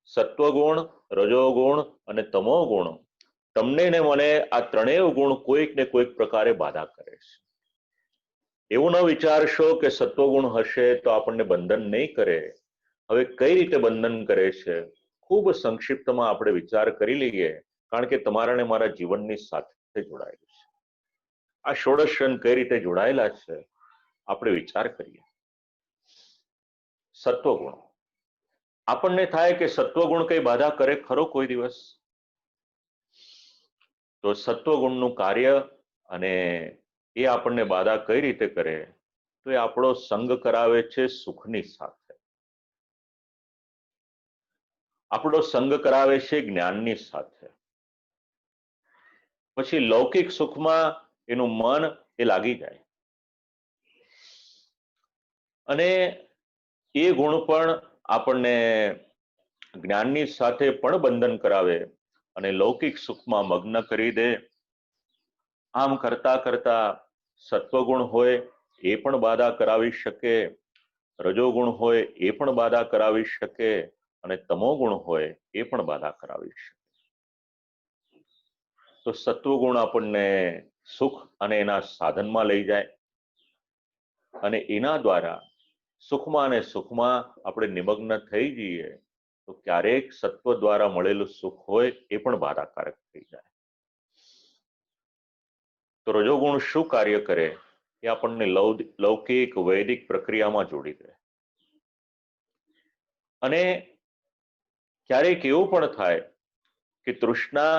સત્વગુણ, રજોગુણ અને તમો ગુણ. તમને ને મને આ ત્રણેય ગુણ કોઈક ને કોઈક પ્રકારે બાધા કરે છે. એવું ન વિચારશો કે સત્વગુણ હશે તો આપણને બંધન નહીં કરે. હવે કઈ રીતે બંધન કરે છે ખૂબ સંક્ષિપ્તમાં આપણે વિચાર કરી લઈએ, કારણ કે તમારા ને મારા જીવનની સાથે જોડાયેલું છે. આ ષોડશન કઈ રીતે જોડાયેલા છે આપણે વિચાર કરીએ. સત્વગુણ, આપણને થાય કે સત્વગુણ કઈ બાધા કરે ખરો કોઈ દિવસ? તો સત્વગુણનું કાર્ય અને એ આપણને બાધા કઈ રીતે કરે? તો એ આપણો સંગ કરાવે છે સુખની સાથે, આપણો સંગ કરાવે છે જ્ઞાનની સાથે. પછી લૌકિક સુખમાં એનું મન એ લાગી જાય, અને એ ગુણ પણ આપણને જ્ઞાનની સાથે પણ બંધન કરાવે અને લૌકિક સુખમાં મગ્ન કરી દે. આમ કરતા કરતા સત્વગુણ હોય એ પણ બાધા કરાવી શકે, રજોગુણ હોય એ પણ બાધા કરાવી શકે, અને તમો ગુણ હોય એ પણ બાધા કરાવી શકે. તો સત્વગુણ આપણને સુખ અને એના સાધનમાં લઈ જાય, અને એના દ્વારા સુખમાં અને સુખમાં આપણે નિમગ્ન થઈ જઈએ તો ક્યારેક સત્વ દ્વારા મળેલું સુખ હોય એ પણ બાધાકારક થઈ જાય. તો રજોગુણ શું કાર્ય કરે? એ આપણને લૌકિક વૈદિક પ્રક્રિયામાં જોડી દે. અને ક્યારેક એવું પણ થાય કે તૃષ્ણા,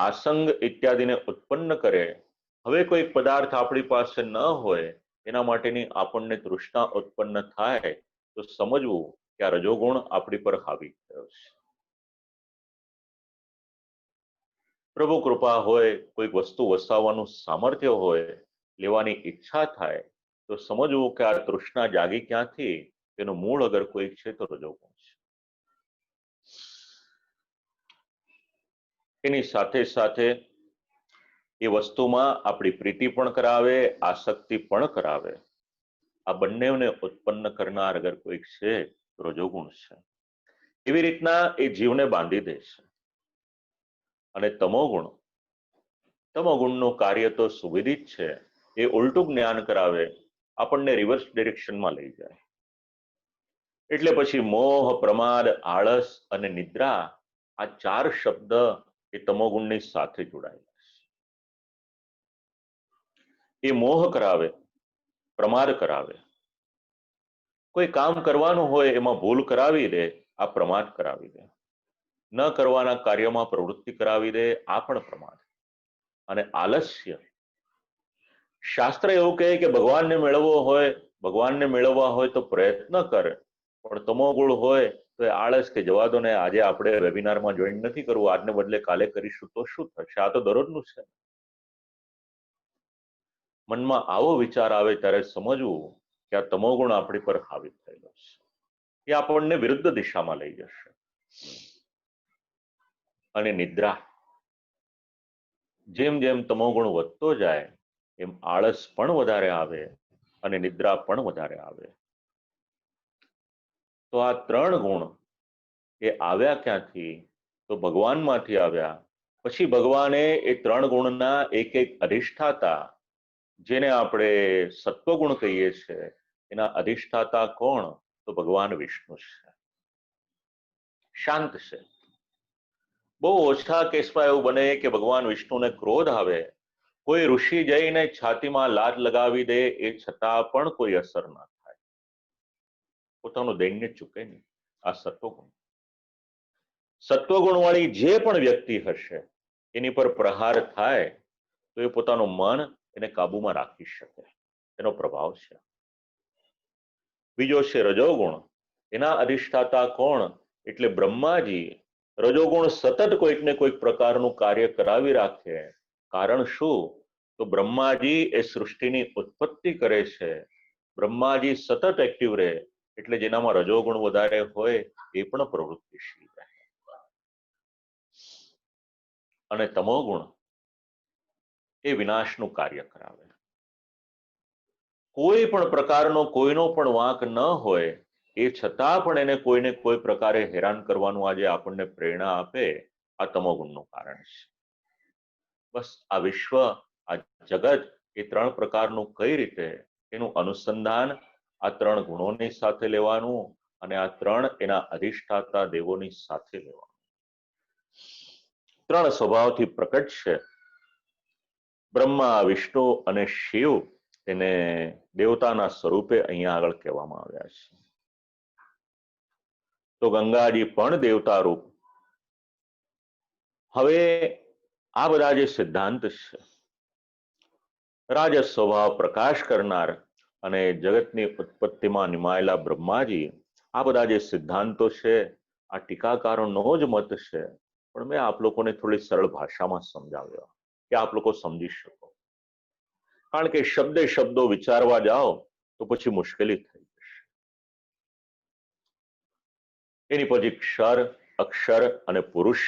આસંગ ઇત્યાદિને ઉત્પન્ન કરે. હવે કોઈ પદાર્થ આપણી પાસે ન હોય, એના માટેની આપણને તૃષ્ણા ઉત્પન્ન થાય તો સમજવું કે આ રજોગુણ આપણી પર હાવી થયો છે. પ્રભુ કૃપા હોય, કોઈક વસ્તુ વસાવવાનું સામર્થ્ય હોય, લેવાની ઈચ્છા થાય તો સમજવું કે આ તૃષ્ણા જાગી ક્યાંથી? તેનું મૂળ અગર કોઈક છે તો રજોગુણ છે. એની સાથે સાથે એ વસ્તુમાં આપણી પ્રીતિ પણ કરાવે, આસક્તિ પણ કરાવે. આ બંનેને ઉત્પન્ન કરનાર અગર કોઈક છે તો રજોગુણ છે. એવી રીતના એ જીવને બાંધી દે છે. અને તમોગુણનું કાર્ય તો સુવિદિત છે. એ ઉલટું જ્ઞાન કરાવે, આપણને રિવર્સ ડિરેક્શનમાં લઈ જાય. એટલે પછી મોહ, પ્રમાદ, આળસ અને નિદ્રા, આ 4 શબ્દ એ તમોગુણની સાથે જોડાયેલા છે. એ મોહ કરાવે, પ્રમાદ કરાવે. કોઈ કામ કરવાનું હોય એમાં ભૂલ કરાવી દે, આ પ્રમાદ કરાવી દે. ન કરવાના કાર્યમાં પ્રવૃત્તિ કરાવી દે, આ પણ પ્રમાદ. અને આલસ્ય, શાસ્ત્ર એવું કહે કે ભગવાનને મેળવવા હોય તો પ્રયત્ન કરે, પણ તમોગુણ હોય તો એ આળસ કે જવા દો ને, આજે આપણે વેબિનારમાં જોઈન નથી કરવું, આજને બદલે કાલે કરીશું તો શું થશે, આ તો દરરોજનું છે. મનમાં આવો વિચાર આવે ત્યારે સમજવું કે આ તમોગુણ આપણી પર હાવી થયેલો છે. એ આપણને વિરુદ્ધ દિશામાં લઈ જશે. અને નિદ્રા, જેમ જેમ તમોગુણ વધતો જાય એમ આળસ પણ વધારે આવે અને નિદ્રા પણ વધારે આવે. તો આ 3 ગુણ એ આવ્યા ક્યાંથી? તો ભગવાનમાંથી આવ્યા. પછી ભગવાને એ 3 ગુણના એક અધિષ્ઠાતા, જેને આપણે સત્વગુણ કહીએ છીએ, એના અધિષ્ઠાતા કોણ? તો ભગવાન વિષ્ણુ છે. શાંત છે. બહુ ઓછા કેસમાં એવું બને કે ભગવાન વિષ્ણુને ક્રોધ આવે, કોઈ ઋષિ જઈને છાતીમાં લાત લગાવી દે, એ છતાં પણ કોઈ અસર ના થાય, પોતાનું દૈન્ય ચૂકે નહીં. આ સત્વગુણ. સત્વગુણ વાળી જે પણ વ્યક્તિ હશે એની પર પ્રહાર થાય તો એ પોતાનું મન એને કાબુમાં રાખી શકે, એનો પ્રભાવ છે. બીજો છે રજોગુણ. એના અધિષ્ઠાતા કોણ? એટલે બ્રહ્માજી. રજોગુણ સતત કોઈક ને કોઈક પ્રકારનું કાર્ય કરાવી રાખે. કારણ શું? તો બ્રહ્માજી એ સૃષ્ટિની ઉત્પત્તિ કરે છે. બ્રહ્માજી સતત એક્ટિવ રહે, એટલે જેનામાં રજોગુણ વધારે હોય એ પણ પ્રવૃત્તિશીલ રહે. અને તમોગુણ એ વિનાશનું કાર્ય કરાવે. કોઈ પણ પ્રકારનો કોઈનો પણ વાંક ન હોય, એ છતાં પણ એને કોઈને કોઈ પ્રકારે હેરાન કરવાનું આજે આપણને પ્રેરણા આપે, આ તમોગુણનું કારણ છે. બસ આ વિશ્વ, આ જગત એ 3 પ્રકારનું કઈ રીતે, એનું અનુસંધાન આ 3 ગુણોની સાથે લેવાનું અને આ 3 એના અધિષ્ઠાતા દેવોની સાથે લેવાનું. 3 સ્વભાવથી પ્રકટ છે. બ્રહ્મા, વિષ્ણુ અને શિવ એને દેવતાના સ્વરૂપે અહીંયા આગળ કહેવામાં આવ્યા છે. તો ગંગાજી પણ દેવતા રૂપ. હવે આ બધા જે સિદ્ધાંત છે, રાજસ સ્વભાવ પ્રકાશ કરનાર અને જગતની ઉત્પત્તિમાં નિમાયેલા બ્રહ્માજી, આ બધા જે સિદ્ધાંતો છે, આ ટીકાકારોનો જ મત છે, પણ મેં આપ લોકોને થોડી સરળ ભાષામાં સમજાવ્યો કે આપ લોકો સમજી શકો. કારણ કે શબ્દો વિચારવા જાઓ તો પછી મુશ્કેલી થઈ જશે. એની પછી ક્ષર, અક્ષર અને પુરુષ,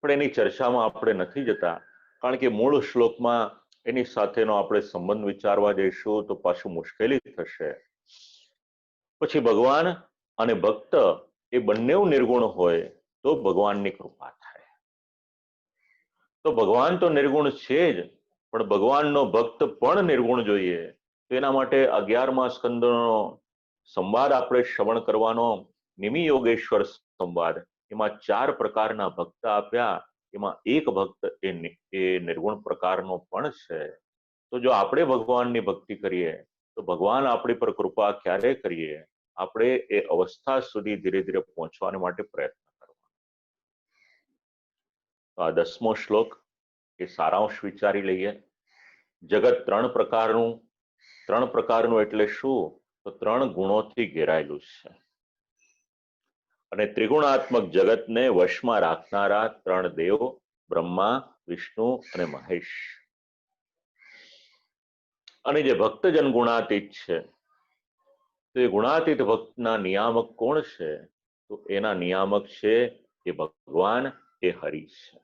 પણ એની ચર્ચામાં આપણે નથી જતા, કારણ કે મૂળ શ્લોકમાં એની સાથેનો આપણે સંબંધ વિચારવા જઈશું તો પાછું મુશ્કેલી થશે. પછી ભગવાન અને ભક્ત એ બંને નિર્ગુણ હોય તો ભગવાનની કૃપા થાય. તો ભગવાન તો નિર્ગુણ છે જ, પણ ભગવાનનો ભક્ત પણ નિર્ગુણ જોઈએ. તો એના માટે 11મા સ્કંદનો સંવાદ આપણે શ્રવણ કરવાનો, નિમિ યોગેશ્વર સંવાદ. એમાં 4 પ્રકારના ભક્ત આપ્યા, એમાં એક ભક્ત એ નિર્ગુણ પ્રકારનો પણ છે. તો જો આપણે ભગવાનની ભક્તિ કરીએ તો ભગવાન આપણી પર કૃપા ક્યારે કરીએ? આપણે એ અવસ્થા સુધી ધીરે ધીરે પહોંચવા માટે પ્રયત્ન કરવાનો. તો આ 10મો શ્લોક એ સારાંશ વિચારી લઈએ. જગત 3 પ્રકારનું એટલે શું? તો 3 ગુણોથી ઘેરાયેલું છે. અને ત્રિગુણાત્મક જગતને વશમાં રાખનારા 3 દેવ, બ્રહ્મા, વિષ્ણુ અને મહેશ. અને જે ભક્તજન ગુણાતીત છે, તો એ ગુણાતીત ભક્તના નિયામક કોણ છે? તો એના નિયામક છે એ ભગવાન, એ હરિ છે.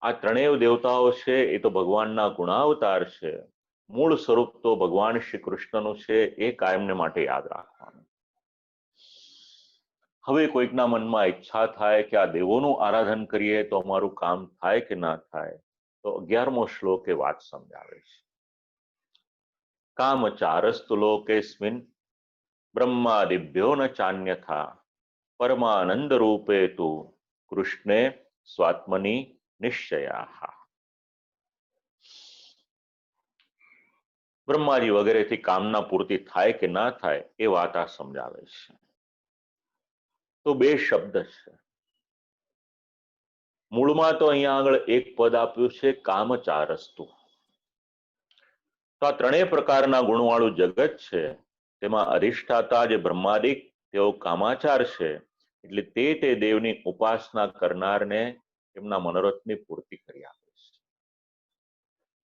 આ 3 દેવતાઓ છે એ તો ભગવાનના ગુણાવતાર છે, મૂળ સ્વરૂપ તો ભગવાન શ્રી કૃષ્ણનું છે, એ કાયમને માટે યાદ રાખવાનું. હવે કોઈકના મનમાં ઈચ્છા થાય કે આ દેવોનું આરાધન કરીએ તો અમારું કામ થાય કે ના થાય, તો 11મો શ્લોક એ વાત સમજાવે છે. કામચારસ્તુ લોકેસ્મિન બ્રહ્માદિભ્યો ન ચાન્યથા પરમાનંદ રૂપે તુ કૃષ્ણે સ્વાત્મની નિશ્ચયા. બ્રહ્માજી વગેરેથી કામના પૂર્તિ થાય કે ના થાય એ વાત આ સમજાવે છે. તો બે શબ્દ છે. મૂળમાં તો અહીંયા આગળ એક પદ આપ્યું છે કામચારસ્તુ. તો આ ત્રણેય પ્રકારના ગુણવાળું જગત છે, તેમાં અધિષ્ઠાતા જે બ્રહ્માદિક તેઓ કામાચાર છે, એટલે તે દેવની ઉપાસના કરનારને એમના મનોરથની પૂર્તિ કરી આપે છે.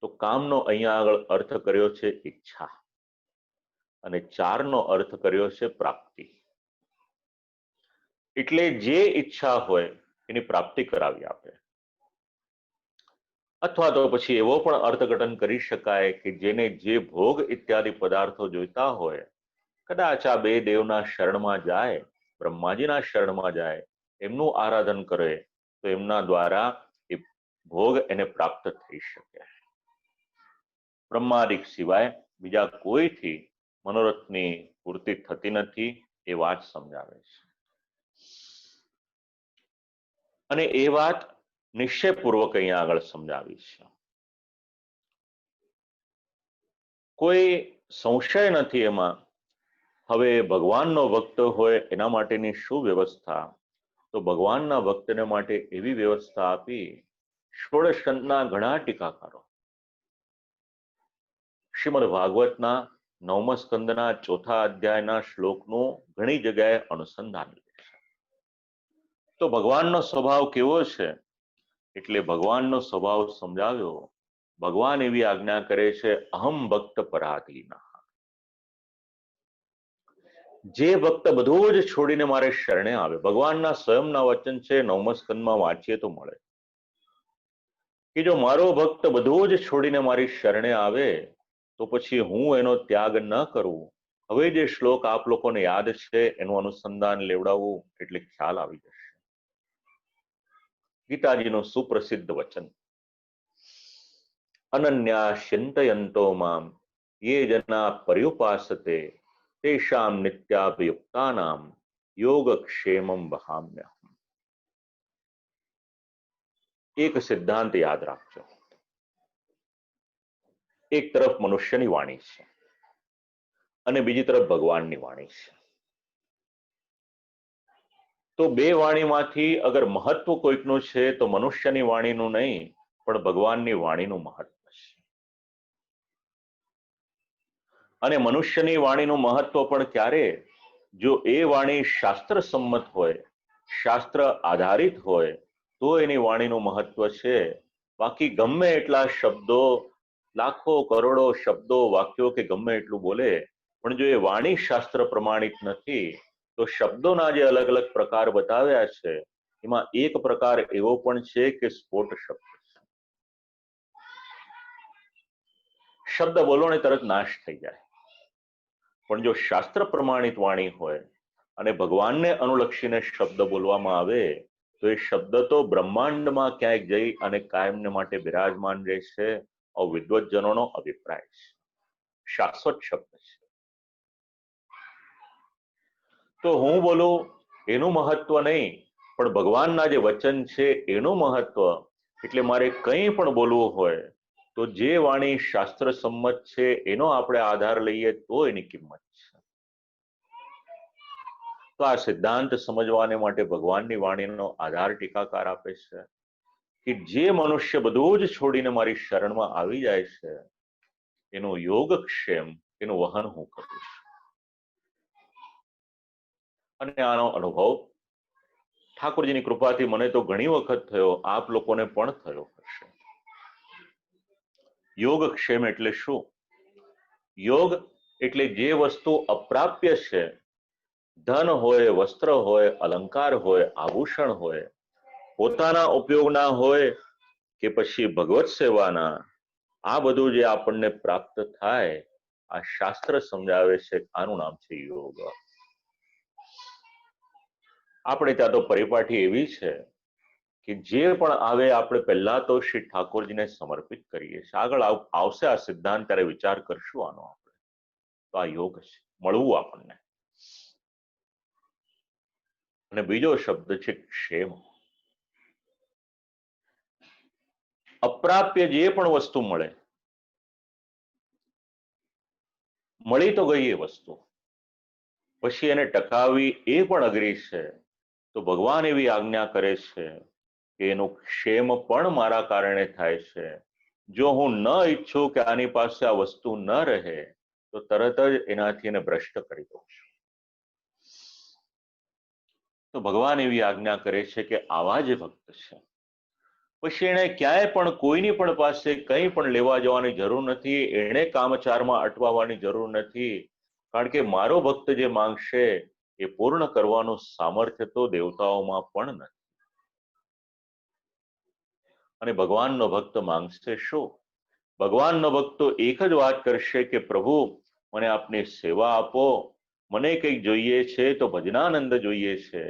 તો કામનો અહીંયા આગળ અર્થ કર્યો છે ઈચ્છા, અને ચારનો અર્થ કર્યો છે પ્રાપ્તિ. એટલે જે ઈચ્છા હોય એની પ્રાપ્તિ કરાવી આપે. અથવા તો પછી એવો પણ અર્થઘટન કરી શકાય કે જેને જે ભોગ ઇત્યાદિ પદાર્થો જોઈતા હોય, કદાચ આ બે દેવના શરણમાં જાય, બ્રહ્માજીના શરણમાં જાય, એમનું આરાધન કરે તો એમના દ્વારા એ ભોગ એને પ્રાપ્ત થઈ શકે. બ્રહ્માદિક સિવાય બીજા કોઈથી મનોરથની પૂર્તિ થતી નથી, એ વાત સમજાવે છે. અને એ વાત નિશ્ચયપૂર્વક અહીંયા આગળ સમજાવી છે. કોઈ સંશય નથી એમાં. હવે ભગવાનનો ભક્ત હોય એના માટેની શું વ્યવસ્થા? તો ભગવાનના ભક્તને માટે એવી વ્યવસ્થા આપી. ષોડશના ઘણા ટીકાકારો શ્રીમદ ભાગવતના 9મા સ્કંદના 4થા અધ્યાયના શ્લોકનું ઘણી જગ્યાએ અનુસંધાન લે છે. તો ભગવાનનો સ્વભાવ કેવો છે? એટલે ભગવાનનો સ્વભાવ સમજાવ્યો. ભગવાન એવી આજ્ઞા કરે છે, અહમ ભક્ત પરાધીનઃ. જે ભક્ત બધું જ છોડીને મારે શરણે આવે, ભગવાનના સ્વયંના વચન છે, 9મા સ્કંદમાં વાંચીએ તો મળે કે જો મારો ભક્ત બધું જ છોડીને મારી શરણે આવે તો પછી હું એનો ત્યાગ ન કરું. હવે જે શ્લોક આપ લોકોને યાદ છે એનું અનુસંધાન લેવડાવવું એટલે ખ્યાલ આવી જશે. ગીતાજીનું સુપ્રસિદ્ધ વચન, અનન્યા ચિંતયંતો મામ યે જના પર્યુપાસતે તેષામ નિત્યાભિયુક્તાનામ યોગક્ષેમમ વહામ્યહમ. એક સિદ્ધાંત યાદ રાખજો. એક તરફ મનુષ્યની વાણી છે અને બીજી તરફ ભગવાનની વાણી છે. તો બે વાણીમાંથી અગર મહત્વ કોઈકનું છે તો મનુષ્યની વાણીનું નહીં, પણ ભગવાનની વાણીનું મહત્વ છે. અને મનુષ્યની વાણીનું મહત્વ પણ ક્યારે? જો એ વાણી શાસ્ત્ર સંમત હોય, શાસ્ત્ર આધારિત હોય, તો એની વાણીનું મહત્વ છે. બાકી ગમે એટલા શબ્દો, લાખો કરોડો શબ્દો, વાક્યો કે ગમે એટલું બોલે, પણ જો એ વાણી શાસ્ત્ર પ્રમાણિત નથી તો શબ્દોના જે અલગ અલગ પ્રકાર બતાવ્યા છે એમાં એક પ્રકાર એવો પણ છે કે સ્ફોટ શબ્દ. શબ્દ બોલો ને તરત નાશ થઈ જાય. પણ જો શાસ્ત્ર પ્રમાણિત વાણી હોય અને ભગવાનને અનુલક્ષીને શબ્દ બોલવામાં આવે તો એ શબ્દ તો બ્રહ્માંડમાં ક્યાંક જઈ અને કાયમને માટે બિરાજમાન રહેશે. વિદ્વતજનોનો અભિપ્રાય છે, શાશ્વત શબ્દ છે. તો હું બોલું એનું મહત્વ નહીં, પણ ભગવાનના જે વચન છે એનું મહત્વ. એટલે મારે કંઈ પણ બોલવું હોય તો જે વાણી શાસ્ત્ર સંમત છે એનો આપણે આધાર લઈએ તો એની કિંમત છે. તો આ સિદ્ધાંત સમજવાને માટે ભગવાનની વાણીનો આધાર ટીકાકાર આપે છે કે જે મનુષ્ય બધું જ છોડીને મારી શરણમાં આવી જાય છે એનું યોગક્ષેમ, એનું વહન હું કરીશ. અને આનો અનુભવ ઠાકોરજીની કૃપાથી મને તો ઘણી વખત થયો, આપ લોકોને પણ થયો હશે. યોગક્ષેમ એટલે શું? યોગ એટલે જે વસ્તુ અપ્રાપ્ય છે, ધન હોય, વસ્ત્ર હોય, અલંકાર હોય, આભૂષણ હોય, પોતાના ઉપયોગના હોય કે પછી ભગવત સેવાના, આ બધું જે આપણને પ્રાપ્ત થાય, આ શાસ્ત્ર સમજાવે છે, આનું નામ છે યોગ. આપણે ત્યાં તો પરિપાટી એવી છે કે જે પણ આવે આપણે પહેલા તો શ્રી ઠાકોરજીને સમર્પિત કરીએ છીએ. આગળ આવશે આ સિદ્ધાંત ત્યારે વિચાર કરશું આનો આપણે. તો આ યોગ છે, મળવું આપણને. અને બીજો શબ્દ છે ક્ષેમ. અપ્રાપ્ય જે પણ વસ્તુ મળે, મળી તો ગઈ એ વસ્તુ, પછી એને ટકાવવી એ પણ અઘરી છે. તો ભગવાન એવી આજ્ઞા કરે છે કે એનું ક્ષેમ પણ મારા કારણે થાય છે. જો હું ન ઈચ્છું કે આની પાસે આ વસ્તુ ન રહે તો તરત જ એનાથી એને ભ્રષ્ટ કરી દઉં છું. તો ભગવાન એવી આજ્ઞા કરે છે કે આવા જે ભક્ત છે, પછી એને ક્યાંય પણ કોઈની પણ પાસે કંઈ પણ લેવા જવાની જરૂર નથી, એને કામચારમાં અટવાવાની જરૂર નથી. કારણ કે મારો ભક્ત જે માંગશે એ પૂર્ણ કરવાનું સામર્થ્ય તો દેવતાઓમાં પણ નથી. અને ભગવાનનો ભક્ત માંગશે શું? ભગવાનનો ભક્ત તો એક જ વાત કરશે કે પ્રભુ મને આપની સેવા આપો, મને કંઈક જોઈએ છે તો ભજનાનંદ જોઈએ છે.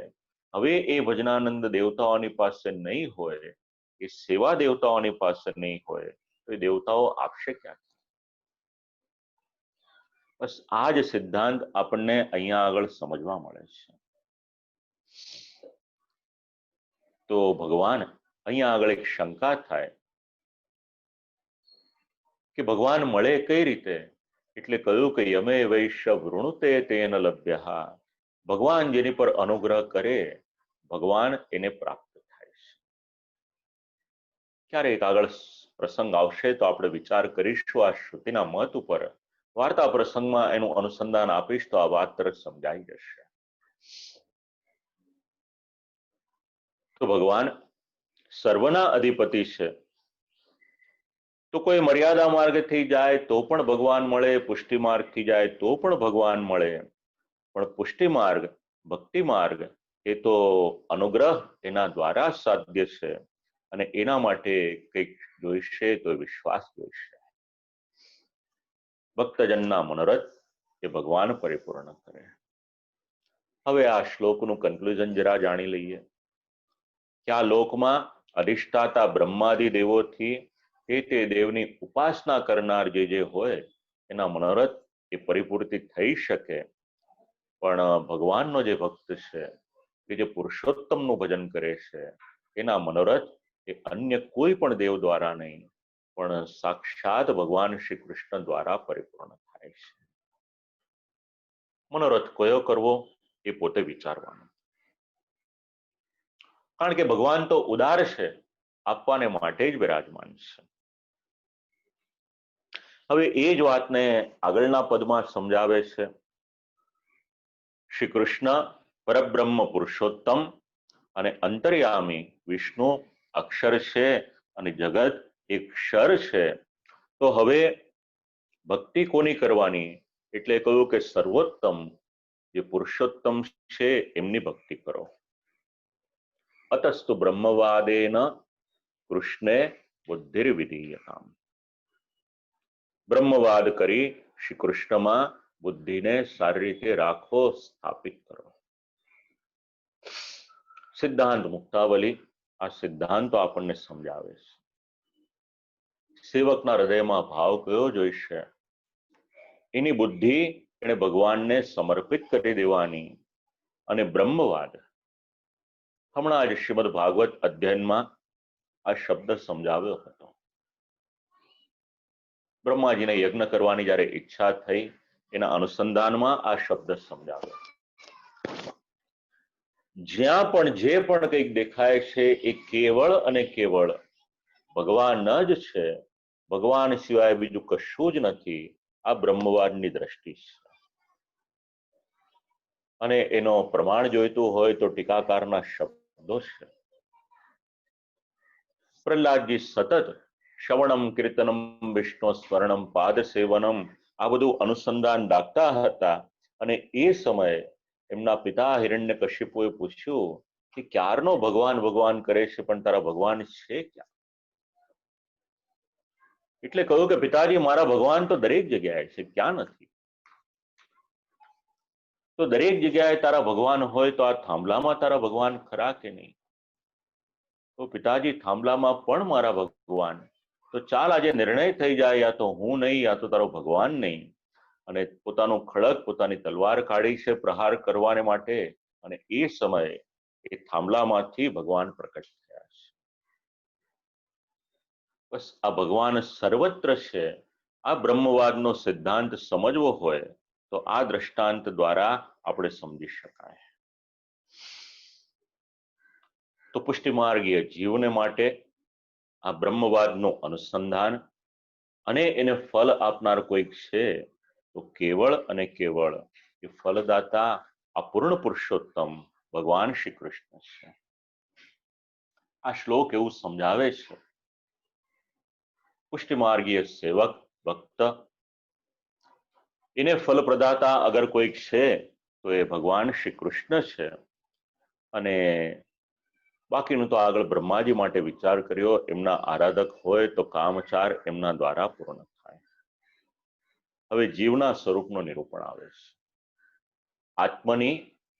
હવે એ ભજનાનંદ દેવતાઓની પાસે નહીં હોય, એ સેવા દેવતાઓની પાસે નહીં હોય, તો એ દેવતાઓ આપશે ક્યાંથી? બસ આ જ સિદ્ધાંત આપણને અહીંયા આગળ સમજવા મળે છે. તો ભગવાન અહીંયા આગળ એક શંકા થાય કે ભગવાન મળે કઈ રીતે? એટલે કહ્યું કે યમે વૈશ્ય વૃણુતે તેન લભ્યઃ. ભગવાન જેની પર અનુગ્રહ કરે, ભગવાન એને પ્રાપ્ત થાય છે. ક્યારેક આગળ પ્રસંગ આવશે તો આપણે વિચાર કરીશું આ શ્રુતિના મત ઉપર. વાર્તા પ્રસંગમાં એનું અનુસંધાન આપીશ તો આ વાત તરત સમજાઈ જશે. તો ભગવાન સર્વના અધિપતિ છે. તો કોઈ મર્યાદા માર્ગથી જાય તો પણ ભગવાન મળે, પુષ્ટિ માર્ગથી જાય તો પણ ભગવાન મળે. પણ પુષ્ટિ માર્ગ, ભક્તિ માર્ગ એ તો અનુગ્રહ એના દ્વારા સાધ્ય છે. અને એના માટે કંઈક જોઈશે તો વિશ્વાસ જોઈશે. ભક્તજનના મનોરથ એ ભગવાન પરિપૂર્ણ કરે. હવે આ શ્લોકનું કન્ક્લુઝન જરા જાણી લઈએ કે આ લોકમાં અધિષ્ઠાતા બ્રહ્માદિ દેવોથી તે દેવની ઉપાસના કરનાર જે હોય એના મનોરથ એ પરિપૂર્તિ થઈ શકે. પણ ભગવાનનો જે ભક્ત છે કે જે પુરુષોત્તમનું ભજન કરે છે, એના મનોરથ એ અન્ય કોઈ પણ દેવ દ્વારા નહીં, પણ સાક્ષાત ભગવાન શ્રી કૃષ્ણ દ્વારા પરિપૂર્ણ થાય છે. મનોરથ કયો કરવો એ પોતે વિચારવાનું. કારણ કે ભગવાન તો ઉદાર છે, આપવાને માટે જ બિરાજમાન છે. હવે એ જ વાતને આગળના પદમાં સમજાવે છે. શ્રી કૃષ્ણ પરબ્રહ્મ પુરુષોત્તમ અને અંતર્યામી વિષ્ણુ અક્ષર છે અને જગત એક ક્ષર છે. તો હવે ભક્તિ કોની કરવાની? એટલે કહ્યું કે સર્વોત્તમ જે પુરુષોત્તમ છે એમની ભક્તિ કરો. અતસ્તુ બ્રહ્મવાદેન કૃષ્ણે બુદ્ધિર્વિધીયતામ. બ્રહ્મવાદ કરી શ્રી કૃષ્ણમાં બુદ્ધિને સારી રીતે રાખો, સ્થાપિત કરો. સિદ્ધાંત મુક્તાવલી આ સિદ્ધાંતો આપણને સમજાવે છે. સેવકના હૃદયમાં ભાવ કયો જોઈશે? એની બુદ્ધિ એને ભગવાનને સમર્પિત કરી દેવાની. અને બ્રહ્મવાદ, હમણાં જ શ્રીમદ ભાગવત અધ્યયનમાં આ શબ્દ સમજાવ્યો હતો. બ્રહ્માજીને યજ્ઞ કરવાની જ્યારે ઈચ્છા થઈ, એના અનુસંધાનમાં આ શબ્દ સમજાવ્યો. જ્યાં પણ જે પણ કંઈક દેખાય છે એ કેવળ અને કેવળ ભગવાન જ છે. ભગવાન સિવાય બીજું કશું જ નથી. આ બ્રહ્મવાદની દ્રષ્ટિ છે. અને એનો પ્રમાણ જોઈતું હોય તો ટીકાકારના શબ્દો છે. પ્રહલાદજી સતત શ્રવણમ કીર્તનમ વિષ્ણુ સ્મરણમ પાદ સેવનમ આ બધું અનુસંધાન રાખતા હતા. અને એ સમયે એમના પિતા હિરણ્યકશિપુએ પૂછ્યું કે ક્યારનો ભગવાન ભગવાન કરે છે, પણ તારા ભગવાન છે ક્યાં? એટલે કહ્યું કે પિતાજી, મારા ભગવાન તો દરેક જગ્યાએ છે, ક્યાં નથી? તો દરેક જગ્યાએ તારા ભગવાન હોય તો આ થાંભલામાં તારા ભગવાન ખરા કે નહીં? તો પિતાજી, થાંભલામાં પણ મારા ભગવાન. તો ચાલ આજે નિર્ણય થઈ જાય, યા તો હું નહીં, યા તો તારો ભગવાન નહીં. અને પોતાનું ખડક, પોતાની તલવાર કાઢી છે પ્રહાર કરવાને માટે. અને એ સમયે એ થાંભલામાંથી ભગવાન પ્રકટ થયા છે. બસ આ ભગવાન સર્વત્ર છે. આ બ્રહ્મવાદનો સિદ્ધાંત સમજવો હોય તો આ દ્રષ્ટાંત દ્વારા આપણે સમજી શકાય. તો પુષ્ટિમાર્ગીય જીવને માટે આ બ્રહ્મવાદનું અનુસંધાન અને એને ફલ આપનાર કોઈક છે તો કેવળ અને કેવળ એ ફલદાતા આ પૂર્ણ પુરુષોત્તમ ભગવાન શ્રી કૃષ્ણ છે. આ શ્લોક એવું સમજાવે છે. પુષ્ટિમાર્ગીય સેવક ભક્ત એને ફલ પ્રદાતા અગર કોઈક છે તો એ ભગવાન શ્રી કૃષ્ણ છે. અને બાકીનું તો આગળ બ્રહ્માજી માટે વિચાર કર્યો. એમના આરાધક હોય તો કામચાર એમના દ્વારા પૂર્ણ થાય. હવે જીવના સ્વરૂપનું નિરૂપણ આવે છે. આત્મની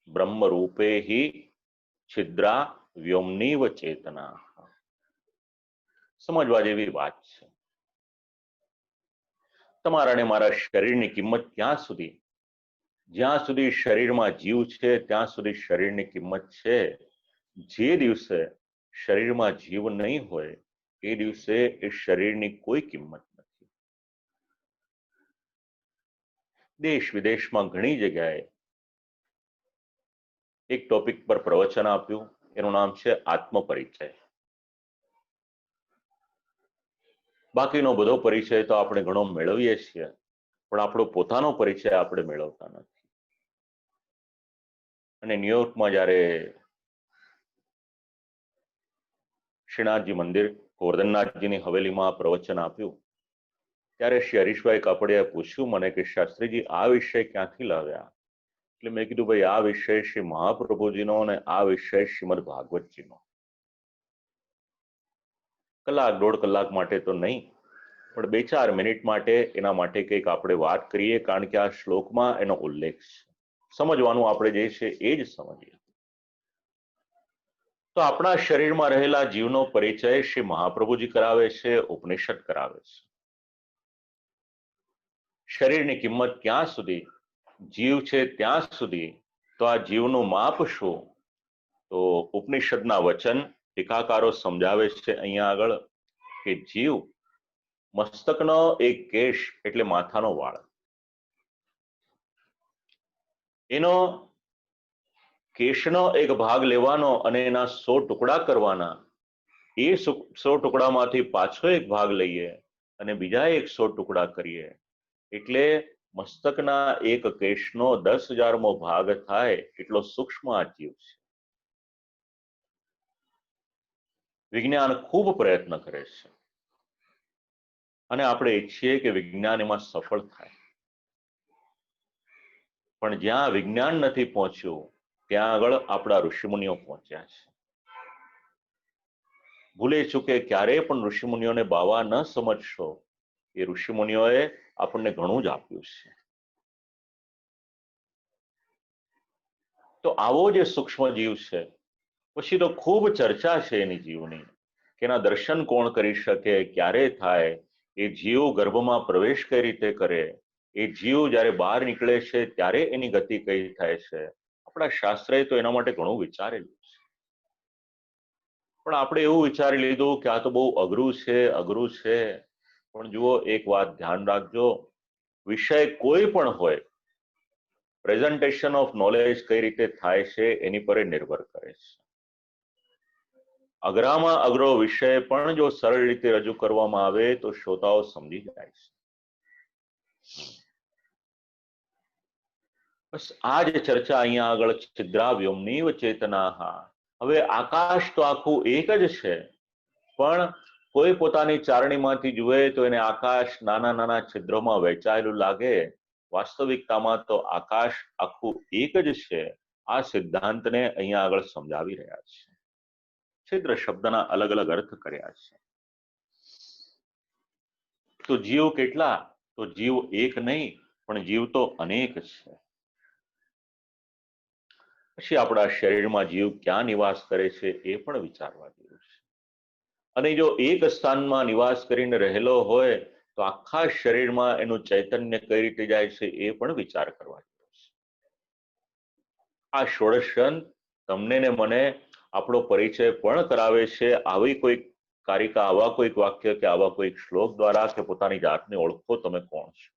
બ્રહ્મ રૂપે હિ છિદ્રા વ્યોમનીવ ચેતના. સમજવા જેવી વાત છે. તમારા અને મારા શરીરની કિંમત ક્યાં સુધી? જ્યાં સુધી શરીરમાં જીવ છે ત્યાં સુધી શરીરની કિંમત છે. જે દિવસે શરીરમાં જીવ નહીં હોય એ દિવસે એ શરીરની કોઈ કિંમત નથી. દેશ વિદેશમાં ઘણી જગ્યાએ એક ટોપિક પર પ્રવચન આપ્યું. એનું નામ છે આત્મપરિચય. બાકીનો બધો પરિચય તો આપણે ઘણો મેળવીએ છીએ, પણ આપણો પોતાનો પરિચય આપણે મેળવતા નથી. અને ન્યુયોર્કમાં જ્યારે શ્રીનાથજી મંદિર ગોવર્ધનનાથજીની હવેલીમાં પ્રવચન આપ્યું ત્યારે શ્રી હરીશભાઈ કાપડિયાએ પૂછ્યું મને કે શાસ્ત્રીજી આ વિષય ક્યાંથી લાવ્યા? એટલે મેં કીધું ભાઈ આ વિષય શ્રી મહાપ્રભુજીનો અને આ વિષય શ્રીમદ ભાગવતજીનો. કલાક દોઢ કલાક માટે તો નહીં, પણ 2-4 મિનિટ માટે એના માટે કંઈક આપણે વાત કરીએ, કારણ કે આ શ્લોકમાં એનો ઉલ્લેખ છે. સમજવાનું આપણે જે છે એ જ સમજીએ. તો આપણા શરીરમાં રહેલા જીવનો પરિચય શ્રી મહાપ્રભુજી કરાવે છે, ઉપનિષદ કરાવે છે. શરીરની કિંમત ક્યાં સુધી? જીવ છે ત્યાં સુધી. તો આ જીવનું માપ શું? તો ઉપનિષદના વચન ટીકાકારો સમજાવે છે અહીંયા આગળ કે જીવ મસ્તકનો એક કેશ એટલે માથાનો વાળ, એનો કેશનો એક ભાગ લેવાનો અને એના 100 ટુકડા કરવાના. એ 100 ટુકડામાંથી પાછો એક ભાગ લઈએ અને બીજા 100 ટુકડા કરીએ એટલે મસ્તકના એક કેશનો 10,000મો ભાગ થાય એટલો સૂક્ષ્મ આ જીવ છે. વિજ્ઞાન ખૂબ પ્રયત્ન કરે છે અને આપણે ઈચ્છીએ કે વિજ્ઞાન એમાં સફળ થાય, પણ જ્યાં વિજ્ઞાન નથી પહોંચ્યું ત્યાં આગળ આપણા ઋષિમુનિઓ પહોંચ્યા છે. ભૂલે ચૂકે ક્યારેય પણ ઋષિમુનિઓને બાવા ન સમજશો. એ ઋષિમુનિઓએ આપણને ઘણું જ આપ્યું છે. તો આવો જે સૂક્ષ્મ જીવ છે, પછી તો ખૂબ ચર્ચા છે એની જીવની, કે એના દર્શન કોણ કરી શકે, ક્યારે થાય, એ જીવ ગર્ભમાં પ્રવેશ કઈ રીતે કરે, એ જીવ જ્યારે બહાર નીકળે છે ત્યારે એની ગતિ કઈ થાય છે. આપણા શાસ્ત્રએ તો એના માટે ઘણું વિચારેલું છે, પણ આપણે એવું વિચારી લીધું કે આ તો બહુ અઘરું છે. પણ જુઓ, એક વાત ધ્યાન રાખજો, વિષય કોઈ પણ હોય, પ્રેઝન્ટેશન ઓફ નોલેજ કઈ રીતે થાય છે એની પર નિર્ભર કરે છે. અઘરામાં અઘરો વિષય પણ જો સરળ રીતે રજૂ કરવામાં આવે તો શ્રોતાઓ સમજી જાય છે. બસ આ જ ચર્ચા અહીંયા આગળ છિદ્રાવ્યોમનીવ ચેતના. હવે આકાશ તો આખું એક જ છે, પણ કોઈ પોતાની ચારણીમાંથી જુએ તો એને આકાશ નાના નાના છિદ્રોમાં વહેંચાયેલું લાગે. વાસ્તવિકતામાં તો આકાશ આખું એક જ છે. આ સિદ્ધાંતને અહીંયા આગળ સમજાવી રહ્યા છે. છિદ્ર શબ્દના અલગ અલગ અર્થ કર્યા છે. તો જીવ કેટલા? તો જીવ એક નહીં, પણ જીવ તો અનેક છે. પછી આપણા શરીરમાં જીવ ક્યાં નિવાસ કરે છે એ પણ વિચારવા જેવું છે. અને જો એક સ્થાનમાં નિવાસ કરીને રહેલો હોય તો આખા શરીરમાં એનું ચૈતન્ય કઈ રીતે જાય છે એ પણ વિચાર કરવા જેવો છે. આ ષોડશયંત તમને ને મને આપણો પરિચય પણ કરાવે છે. આવી કોઈક કારિકા, આવા કોઈક વાક્ય કે આવા કોઈક શ્લોક દ્વારા કે પોતાની જાતને ઓળખો તમે કોણ છો.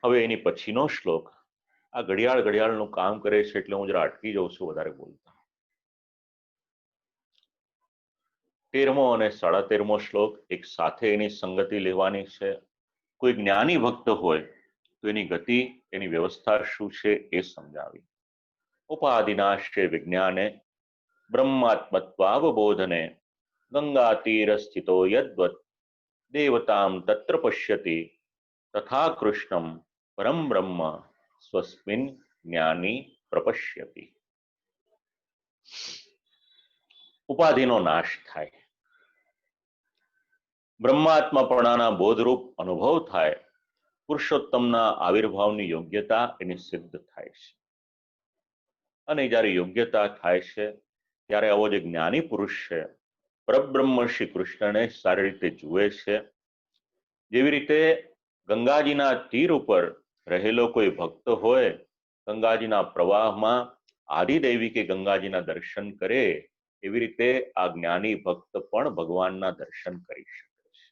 હવે એની પછીનો શ્લોક, આ ઘડિયાળનું કામ કરે છે એટલે હું જરા અટકી જાઉં છું વધારે બોલતા. 13મો અને 13.5મો શ્લોક એક સાથે એની સંગતિ લેવાની છે. કોઈ જ્ઞાની ભક્ત હોય તો એની ગતિ, એની વ્યવસ્થા શું છે એ સમજાવી. ઉપાધિનાશ્ય વિજ્ઞાને બ્રહ્માત્મત્વાવબોધને ગંગા તીર સ્થિતો યદ્વત દેવતામ તત્ર પશ્યતિ તથા કૃષ્ણમ પરમ બ્રહ્મ સ્વસ્મિન જ્ઞાની પ્રપશ્યતિ. ઉપાધિનો નાશ થાય, બ્રહ્માત્માપણાના બોધરૂપ અનુભવ થાય, પુરુષોત્તમના આવિર્ભાવની યોગ્યતા એની સિદ્ધ થાય છે. અને જ્યારે યોગ્યતા થાય છે ત્યારે આવો જે જ્ઞાની પુરુષ છે પરબ્રહ્મ શ્રી કૃષ્ણને સારી રીતે જુએ છે. જેવી રીતે ગંગાજીના તીર ઉપર રહેલો કોઈ ભક્ત હોય, ગંગાજીના પ્રવાહમાં આદિદેવી કે ગંગાજીના દર્શન કરે, એવી રીતે આ જ્ઞાની ભક્ત પણ ભગવાનના દર્શન કરી શકે છે.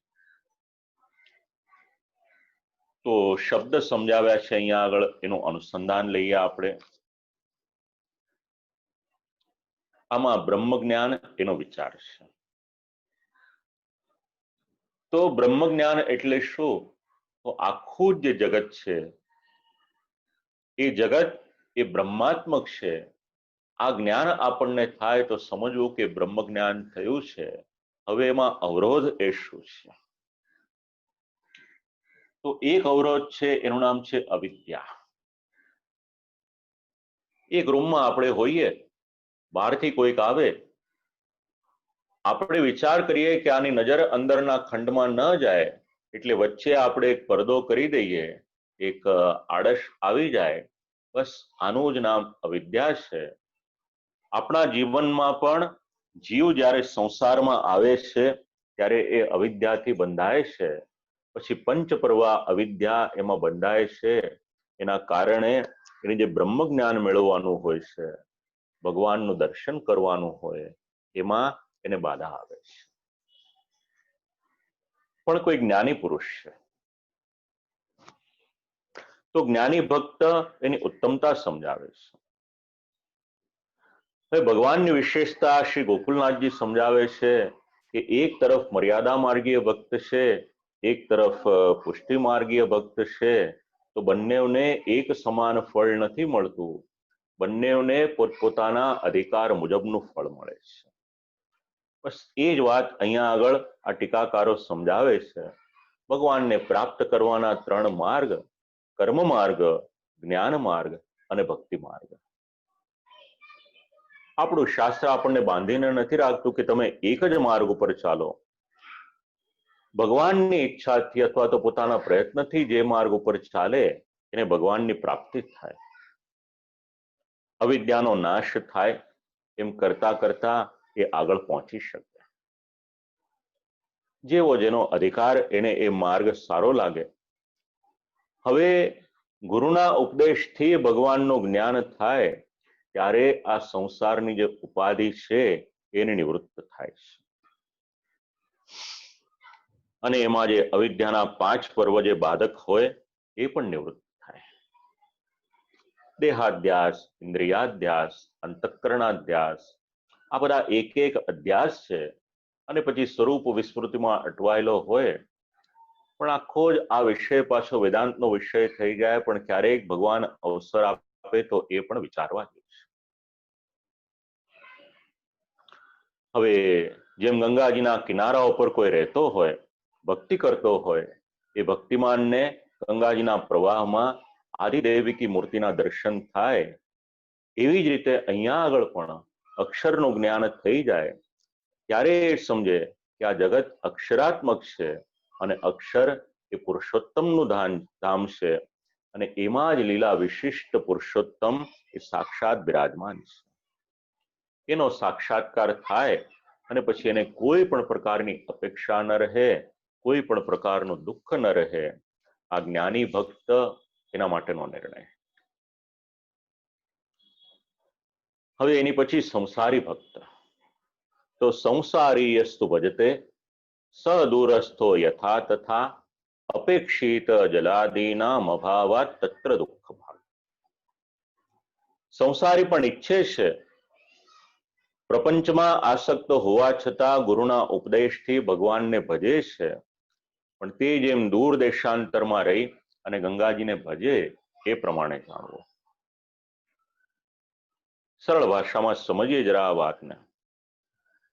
તો શબ્દ સમજાવ્યા છે અહીંયા આગળ, એનું અનુસંધાન લઈએ આપણે. આમાં બ્રહ્મ જ્ઞાન એનો વિચાર છે. તો બ્રહ્મ જ્ઞાન એટલે શું? તો આખું જે જગત છે એ જગત એ બ્રહ્માત્મક છે. આ જ્ઞાન આપણને થાય તો સમજવું કે બ્રહ્મ જ્ઞાન થયું છે. હવે એમાં અવરોધ એ શું છે? તો એક અવરોધ છે, એનું નામ છે અવિદ્યા. એક રૂમમાં આપણે હોઈએ, બહારથી કોઈક આવે, આપણે વિચાર કરીએ કે આની નજર અંદરના ખંડમાં ન જાય એટલે વચ્ચે આપણે એક પડદો કરી દઈએ, એક આળસ આવી જાય, બસ આનું જ નામ અવિદ્યા છે. આપણા જીવનમાં પણ જીવ જ્યારે સંસારમાં આવે છે ત્યારે એ અવિદ્યાથી બંધાય છે. પછી પંચપર્વા અવિદ્યા એમાં બંધાય છે. એના કારણે એને જે બ્રહ્મ જ્ઞાન મેળવવાનું હોય છે, ભગવાનનું દર્શન કરવાનું હોય, એમાં એને બાધા આવે છે. પણ કોઈ જ્ઞાની પુરુષ છે તો જ્ઞાની ભક્ત એની ઉત્તમતા સમજાવે છે. હવે ભગવાનની વિશેષતા શ્રી ગોકુલનાથજી સમજાવે છે કે એક તરફ મર્યાદા માર્ગીય ભક્ત છે, એક તરફ પુષ્ટિ માર્ગીય ભક્ત છે. તો બંનેને એક સમાન ફળ નથી મળતું, બંનેને પોતપોતાના અધિકાર મુજબનું ફળ મળે છે. બસ એ જ વાત અહીંયા આગળ આ ટીકાકારો સમજાવે છે. ભગવાનને પ્રાપ્ત કરવાના 3 માર્ગ, કર્મ માર્ગ, જ્ઞાન માર્ગ અને ભક્તિ માર્ગ. આપણું શાસ્ત્ર આપણને બાંધીને નથી રાખતું કે તમે એક જ માર્ગ ઉપર ચાલો. ભગવાનની ઈચ્છાથી અથવા તો પોતાના પ્રયત્નથી જે માર્ગ ઉપર ચાલે એને ભગવાનની પ્રાપ્તિ થાય, અવિદ્યાનો નાશ થાય. એમ કરતા કરતા એ આગળ પહોંચી શકે. જેવો જેનો અધિકાર એને એ માર્ગ સારો લાગે. હવે ગુરુના ઉપદેશથી ભગવાનનું જ્ઞાન થાય ત્યારે આ સંસારની જે ઉપાધિ છે એની નિવૃત્ત થાય છે. અને એમાં જે અવિદ્યાના 5 પર્વ જે બાધક હોય એ પણ નિવૃત્ત થાય. દેહાધ્યાસ, ઇન્દ્રિયાધ્યાસ, અંતઃકરણાધ્યાસ, આ બધા એક એક અધ્યાસ છે. અને પછી સ્વરૂપ વિસ્મૃતિમાં અટવાયેલો હોય. પણ આખો જ આ વિષય પાછો વેદાંતનો વિષય થઈ જાય, પણ ક્યારેક ભગવાન અવસર આપે તો એ પણ વિચારવા જેવું છે. હવે જેમ ગંગાજીના કિનારા ઉપર કોઈ રહેતો હોય, ભક્તિ કરતો હોય, એ ભક્તિમાનને ગંગાજીના પ્રવાહમાં આદિદેવિકી મૂર્તિના દર્શન થાય. એવી જ રીતે અહીંયા આગળ પણ અક્ષરનું જ્ઞાન થઈ જાય ત્યારે એ સમજે કે આ જગત અક્ષરાત્મક છે અને અક્ષર એ પુરુષોત્તમનું ધામ છે અને એમાં જ લીલા વિશિષ્ટ પુરુષોત્તમ એ સાક્ષાત બિરાજમાન છે. એનો સાક્ષાત્કાર થાય અને પછી એને કોઈ પણ પ્રકારની અપેક્ષા ન રહે, કોઈ પણ પ્રકારનું દુઃખ ન રહે. આ જ્ઞાની ભક્ત એના માટેનો નિર્ણય. હવે એની પછી સંસારી ભક્ત. તો સંસારી યસ્તુ ભજતે સ દૂરસ્થો યથા તથા અપેક્ષિત જલાદીનામ અભાવાત તત્ર દુઃખ ભાગ. સંસારી પણ ઈચ્છે છે, પ્રપંચમાં આસક્ત હોવા છતાં ગુરુના ઉપદેશથી ભગવાનને ભજે છે, પણ તે જેમ દૂર દેશાંતરમાં રહી અને ગંગાજીને ભજે એ પ્રમાણે જાણવો. સરળ ભાષામાં સમજીએ જરા આ વાતને,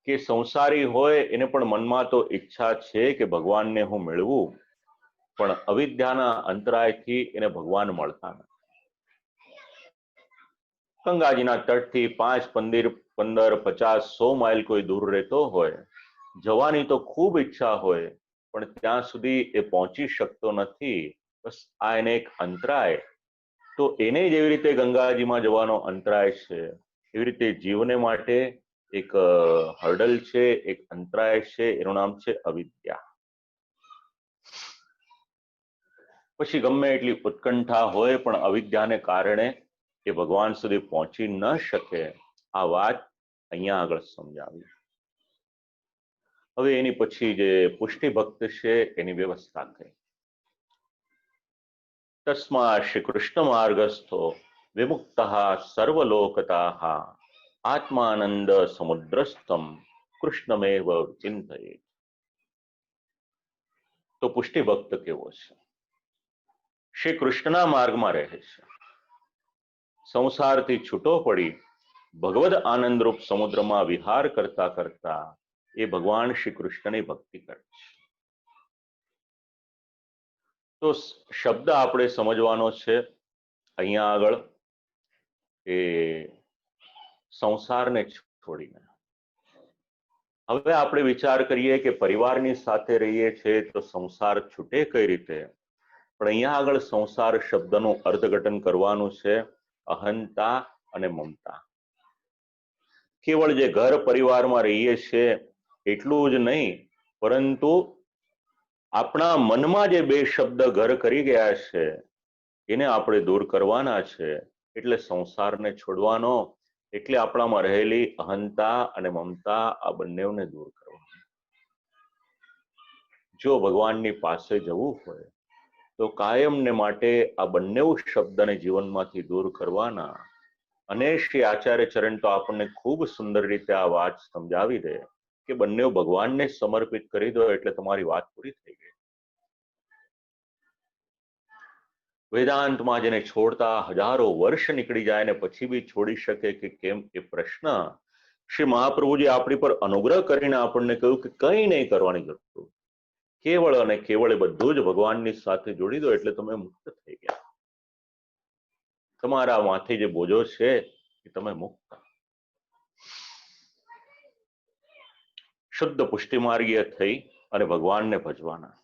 કે સંસારી હોય એને પણ મનમાં તો ઈચ્છા છે કે ભગવાનને હું મેળવું, પણ અવિદ્યાના અંતરાયથી એને ભગવાન મળતા નથી. ગંગાજીના તટથી 5, 15, 50, 100 માઇલ કોઈ દૂર રહેતો હોય, જવાની તો ખૂબ ઈચ્છા હોય, પણ ત્યાં સુધી એ પહોંચી શકતો નથી. બસ આ એને એક અંતરાય. તો એને જેવી રીતે ગંગાજીમાં જવાનો અંતરાય છે, એવી રીતે જીવને માટે એક હર્ડલ છે, એક અંતરાય છે, એનું નામ છે અવિદ્યા. પછી ગમે એટલી ઉત્કંઠા હોય પણ અવિદ્યાને કારણે એ ભગવાન સુધી પહોંચી ન શકે. આ વાત અહીંયા આગળ સમજાવી. હવે એની પછી જે પુષ્ટિ ભક્ત છે એની વ્યવસ્થા કરી. તસ્મા શ્રી કૃષ્ણ માર્ગસ્થો વિમુક્ત સર્વલોકતાઃ આત્માનંદ સમુદ્રસ્થમ કૃષ્ણમેવ ચિંતયે. તો પુષ્ટિ ભક્ત કેવો છે? શ્રી કૃષ્ણના માર્ગમાં રહે છે, સંસારથી છૂટો પડી ભગવદ આનંદરૂપ સમુદ્રમાં વિહાર કરતા કરતા એ ભગવાન શ્રી કૃષ્ણની ભક્તિ કરે છે. તો શબ્દ આપણે સમજવાનો છે અહીંયા આગળ, એ સંસારને છોડીને. હવે આપણે વિચાર કરીએ કે પરિવારની સાથે રહીએ છીએ તો સંસાર છૂટે કઈ રીતે, પણ અહીંયા આગળ સંસાર શબ્દનું અર્થઘટન કરવાનું છે અહંતા અને મમતા. કેવળ જે ઘર પરિવારમાં રહીએ છીએ એટલું જ નહીં, પરંતુ આપણા મનમાં જે બે શબ્દ ઘર કરી ગયા છે એને આપણે દૂર કરવાના છે. એટલે સંસારને છોડવાનો, એટલે આપણામાં રહેલી અહંતા અને મમતા આ બંનેને દૂર કરવાના. જો ભગવાનની પાસે જવું હોય તો કાયમને માટે આ બંને શબ્દને જીવનમાંથી દૂર કરવાના. અને શ્રી આચાર્ય ચરણ તો આપણને ખૂબ સુંદર રીતે આ વાત સમજાવી દે કે બંને ભગવાનને સમર્પિત કરી દો એટલે તમારી વાત પૂરી થઈ ગઈ. વેદાંતમાં જેને છોડતા હજારો વર્ષ નીકળી જાય ને પછી બી છોડી શકે કે કેમ, એ પ્રશ્ન શ્રી મહાપ્રભુજી આપણી પર અનુગ્રહ કરીને આપણને કહ્યું કે કંઈ નહીં કરવાની જરૂર, કેવળ અને કેવળ એ બધું જ ભગવાનની સાથે જોડી દો એટલે તમે મુક્ત થઈ ગયા. તમારા માથે જે બોજો છે એ તમે મુક્ત. શુદ્ધ પુષ્ટિ માર્ગીય થઈ અને ભગવાનને ભજવાના,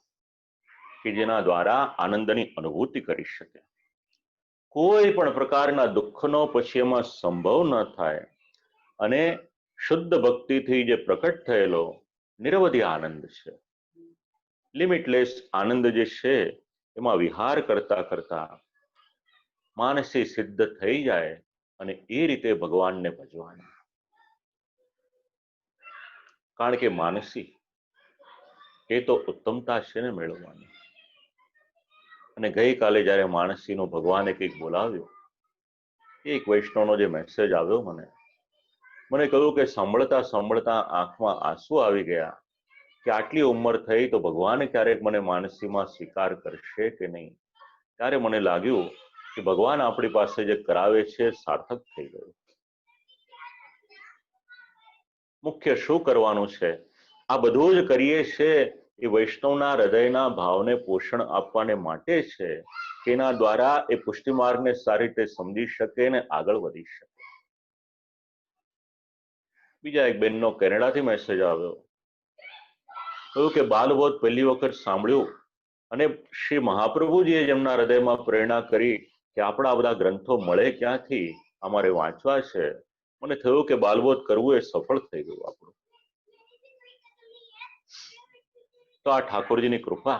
કે જેના દ્વારા આનંદની અનુભૂતિ કરી શકે. કોઈ પણ પ્રકારના દુઃખનો પછી એમાં સંભવ ન થાય. અને શુદ્ધ ભક્તિથી જે પ્રકટ થયેલો નિરવધિ આનંદ છે, લિમિટલેસ આનંદ જે છે, એમાં વિહાર કરતા કરતા માનસી સિદ્ધ થઈ જાય અને એ રીતે ભગવાનને ભજવાના. કારણ કે માનસી એ તો ઉત્તમતા છે ને મેળવવાની. અને ગઈકાલે જ્યારે માનસીનો ભગવાને કંઈક બોલાવ્યો, એક વૈષ્ણવનો જે મેસેજ આવ્યો મને કહ્યું કે સાંભળતા સાંભળતા આંખમાં આંસુ આવી ગયા કે આટલી ઉંમર થઈ તો ભગવાન ક્યારેક મને માનસીમાં સ્વીકાર કરશે કે નહીં. ત્યારે મને લાગ્યું કે ભગવાન આપણી પાસે જે કરાવે છે સાર્થક થઈ ગયું. મુખ્ય શું કરવાનું છે? આ બધું જ કરીએ છે એ વૈષ્ણવના હૃદયના ભાવને પોષણ આપવાને માટે છે, કે એના દ્વારા એ પુષ્ટિ માર્ગને સારી રીતે સમજી શકે અને આગળ વધી શકે. બીજા એક બેનનો કેનેડાથી મેસેજ આવ્યો કહ્યું કે બાલબોધ પહેલી વખત સાંભળ્યું અને શ્રી મહાપ્રભુજીએ જેમના હૃદયમાં પ્રેરણા કરી કે આપણા બધા ગ્રંથો મળે ક્યાંથી, અમારે વાંચવા છે. મને થયું કે બાલબોધ કરવું એ સફળ થઈ ગયું આપણું. તો આ ઠાકોરજીની કૃપા.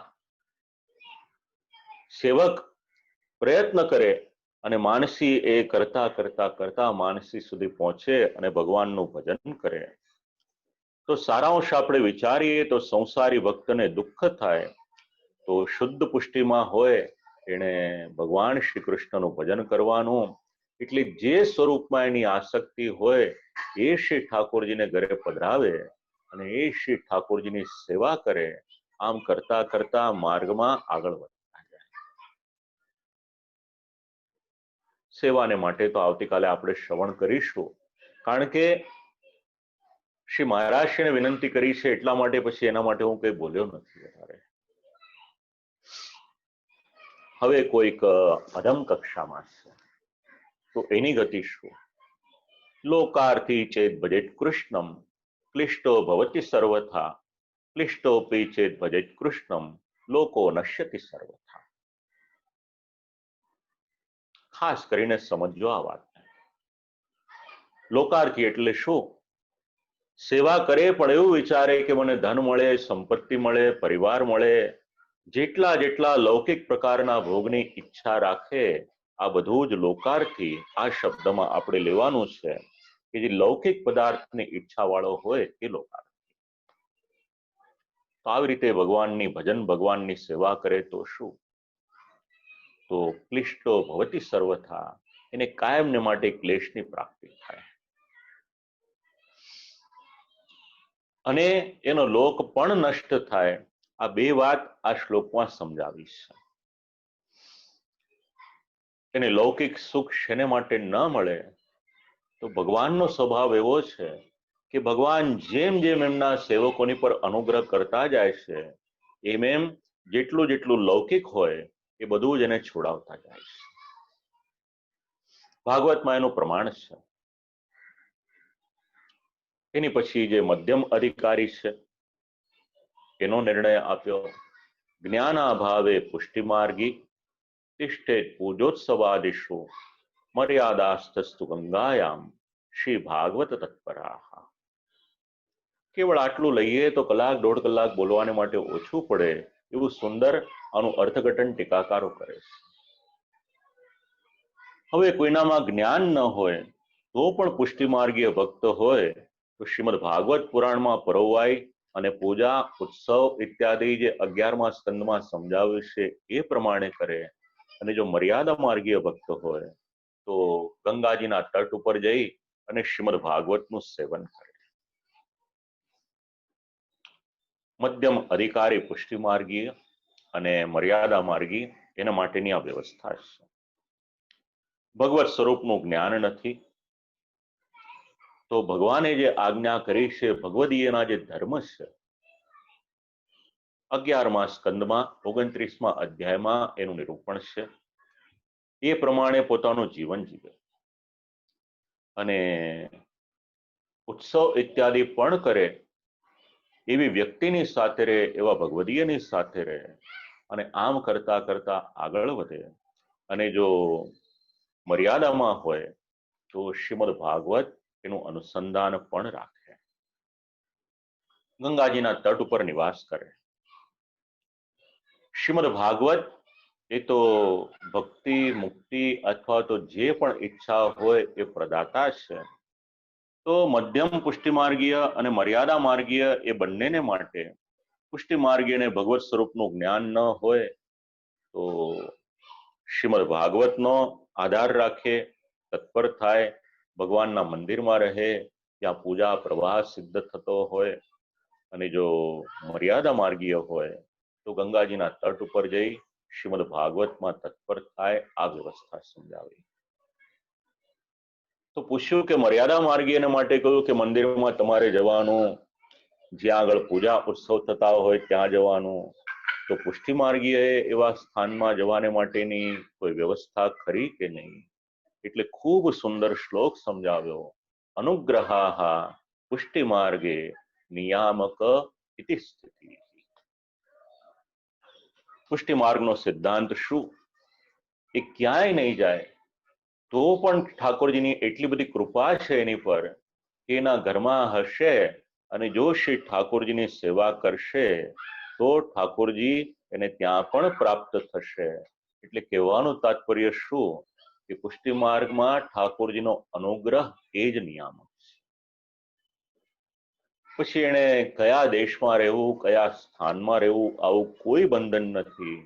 સેવક પ્રયત્ન કરે અને માનસી એ કરતા કરતા કરતા માનસી સુધી પહોંચે અને ભગવાનનું ભજન કરે. તો સારાંશ આપણે વિચારીએ તો સંસારી ભક્તને દુઃખ થાય તો શુદ્ધ પુષ્ટિમાં હોય એને ભગવાન શ્રી કૃષ્ણનું ભજન કરવાનું. એટલે જે સ્વરૂપમાં એની આસક્તિ હોય એ શ્રી ઠાકોરજીને ઘરે પધરાવે અને એ શ્રી ઠાકોરજીની સેવા કરે. આમ કરતા કરતા માર્ગમાં આગળ વધતા જાય. સેવાને માટે તો આવતીકાલે આપણે શ્રવણ કરીશું, કારણ કે શ્રી મહારાજશ્રીને વિનંતી કરી છે એટલા માટે પછી એના માટે હું કઈ બોલ્યો નથી વધારે. હવે કોઈક અધમ કક્ષામાં છે તો એની ગતિ શું? લોકાર્થી ચેત ભજેત કૃષ્ણમ ક્લિષ્ટો ભવતિ સર્વથા ક્લિષ્ટોપી ચેત ભજેત કૃષ્ણમ લોકો નશ્યતિ સર્વથા. ખાસ કરીને સમજો આ વાત. લોકાર્થી એટલે શું? સેવા કરે પણ એવું વિચારે કે મને ધન મળે, સંપત્તિ મળે, પરિવાર મળે, જેટલા જેટલા લૌકિક પ્રકારના ભોગની ઈચ્છા રાખે, આ બધું જ લોકાર્થી આ શબ્દમાં આપણે લેવાનું છે કે જે લૌકિક પદાર્થની ઈચ્છા વાળો હોય એ લોકાર્થી. તો આવી રીતે ભગવાનની ભજન, ભગવાનની સેવા કરે તો શું? તો ક્લિષ્ટો ભવતિ સર્વથા, એને કાયમને માટે ક્લેશની પ્રાપ્તિ થાય અને એનો લોક પણ નષ્ટ થાય. આ બે વાત આ શ્લોકમાં સમજાવી છે. એને લૌકિક સુખ શેને માટે ન મળે? તો ભગવાનનો સ્વભાવ એવો છે કે ભગવાન જેમ જેમ એમના સેવકોની પર અનુગ્રહ કરતા જાય છે એમ એમ જેટલું જેટલું લૌકિક હોય એ બધું જ એને છોડાવતા જાય છે. ભાગવતમાં એનું પ્રમાણ છે. એની પછી જે મધ્યમ અધિકારી છે એનો નિર્ણય આપ્યો, જ્ઞાનાભાવે પુષ્ટિમાર્ગી તિષ્ઠેત પૂજોત્સવાદિષુ મર્યાદાસ્તસ્તુ ગંગાયામ શ્રી ભાગવત તત્પરાહ. કેવળ આટલું લઈએ તો કલાક દોઢ કલાક બોલવાને માટે ઓછું પડે એવું સુંદર આનું અર્થઘટન ટીકાકારો કરે છે. હવે કોઈનામાં જ્ઞાન ન હોય તો પણ પુષ્ટિમાર્ગીય ભક્ત હોય તો શ્રીમદ ભાગવત પુરાણમાં પરોવાય અને પૂજા, ઉત્સવ ઇત્યાદિ જે 11મા સ્કંદમાં સમજાવ્યું છે એ પ્રમાણે કરે. અને જો મર્યાદા માર્ગીય ભક્ત હોય તો ગંગાજીના તટ ઉપર જઈ અને શ્રીમદ ભાગવતનું સેવન કરે. મધ્યમ અધિકારી પુષ્ટિ માર્ગીય અને મર્યાદા માર્ગી એના માટેની આ વ્યવસ્થા છે. ભગવત સ્વરૂપનું જ્ઞાન નથી તો ભગવાને જે આજ્ઞા કરી છે, ભગવદીયના જે ધર્મ છે, 11મા સ્કંદમાં 29મા અધ્યાયમાં એનું નિરૂપણ છે. એ પ્રમાણે પોતાનું જીવન જીવે અને ઉત્સવ ઇત્યાદિ પણ કરે એવી વ્યક્તિની સાથે રહે, એવા ભગવદીયની સાથે રહે અને આમ કરતા કરતા આગળ વધે. અને જો મર્યાદામાં હોય તો શ્રીમદ ભાગવત એનું અનુસંધાન પણ રાખે. ગંગાજીના તટ ઉપર નિવાસ કરે. શ્રીમદ ભાગવત એ તો ભક્તિ, મુક્તિ અથવા તો જે પણ ઈચ્છા હોય એ પ્રદાતા છે. તો મધ્યમ પુષ્ટિમાર્ગીય અને મર્યાદા માર્ગીય એ બંનેને માટે પુષ્ટિમાર્ગીયને ભગવત સ્વરૂપનું જ્ઞાન ન હોય તો શ્રીમદ ભાગવતનો આધાર રાખે, તત્પર થાય, ભગવાનના મંદિરમાં રહે, ત્યાં પૂજા પ્રવાહ સિદ્ધ થતો હોય. અને જો મર્યાદા માર્ગીય હોય તો ગંગાજીના તટ ઉપર જઈ શ્રીમદ ભાગવતમાં તત્પર થાય. આ વ્યવસ્થા સમજાવી. તો પૂછ્યું કે મર્યાદા માર્ગીયને માટે કહ્યું કે મંદિરમાં તમારે જવાનું, જ્યાં આગળ પૂજા ઉત્સવ થતા હોય ત્યાં જવાનું. તો પુષ્ટિ માર્ગીય એવા સ્થાનમાં જવાને માટેની કોઈ વ્યવસ્થા ખરી કે નહીં? એટલે ખૂબ સુંદર શ્લોક સમજાવ્યો. અનુગ્રહાહ પુષ્ટિ માર્ગે નિયામક इति स्थिति। પુષ્ટિ માર્ગનો સિદ્ધાંત શું? એ ક્યાંય નહીં જાય તો પણ ઠાકોરજીની એટલી બધી કૃપા છે એની પર કે એના ઘરમાં હશે અને જો શ્રી ઠાકોરજીની સેવા કરશે તો ઠાકોરજી એને ત્યાં પણ પ્રાપ્ત થશે. એટલે કહેવાનું તાત્પર્ય શું કે પુષ્ટિ માર્ગમાં ઠાકોરજીનો અનુગ્રહ એ જ નિયામક છે. પછી એને કયા દેશમાં રહેવું, કયા સ્થાનમાં રહેવું, આવું કોઈ બંધન નથી.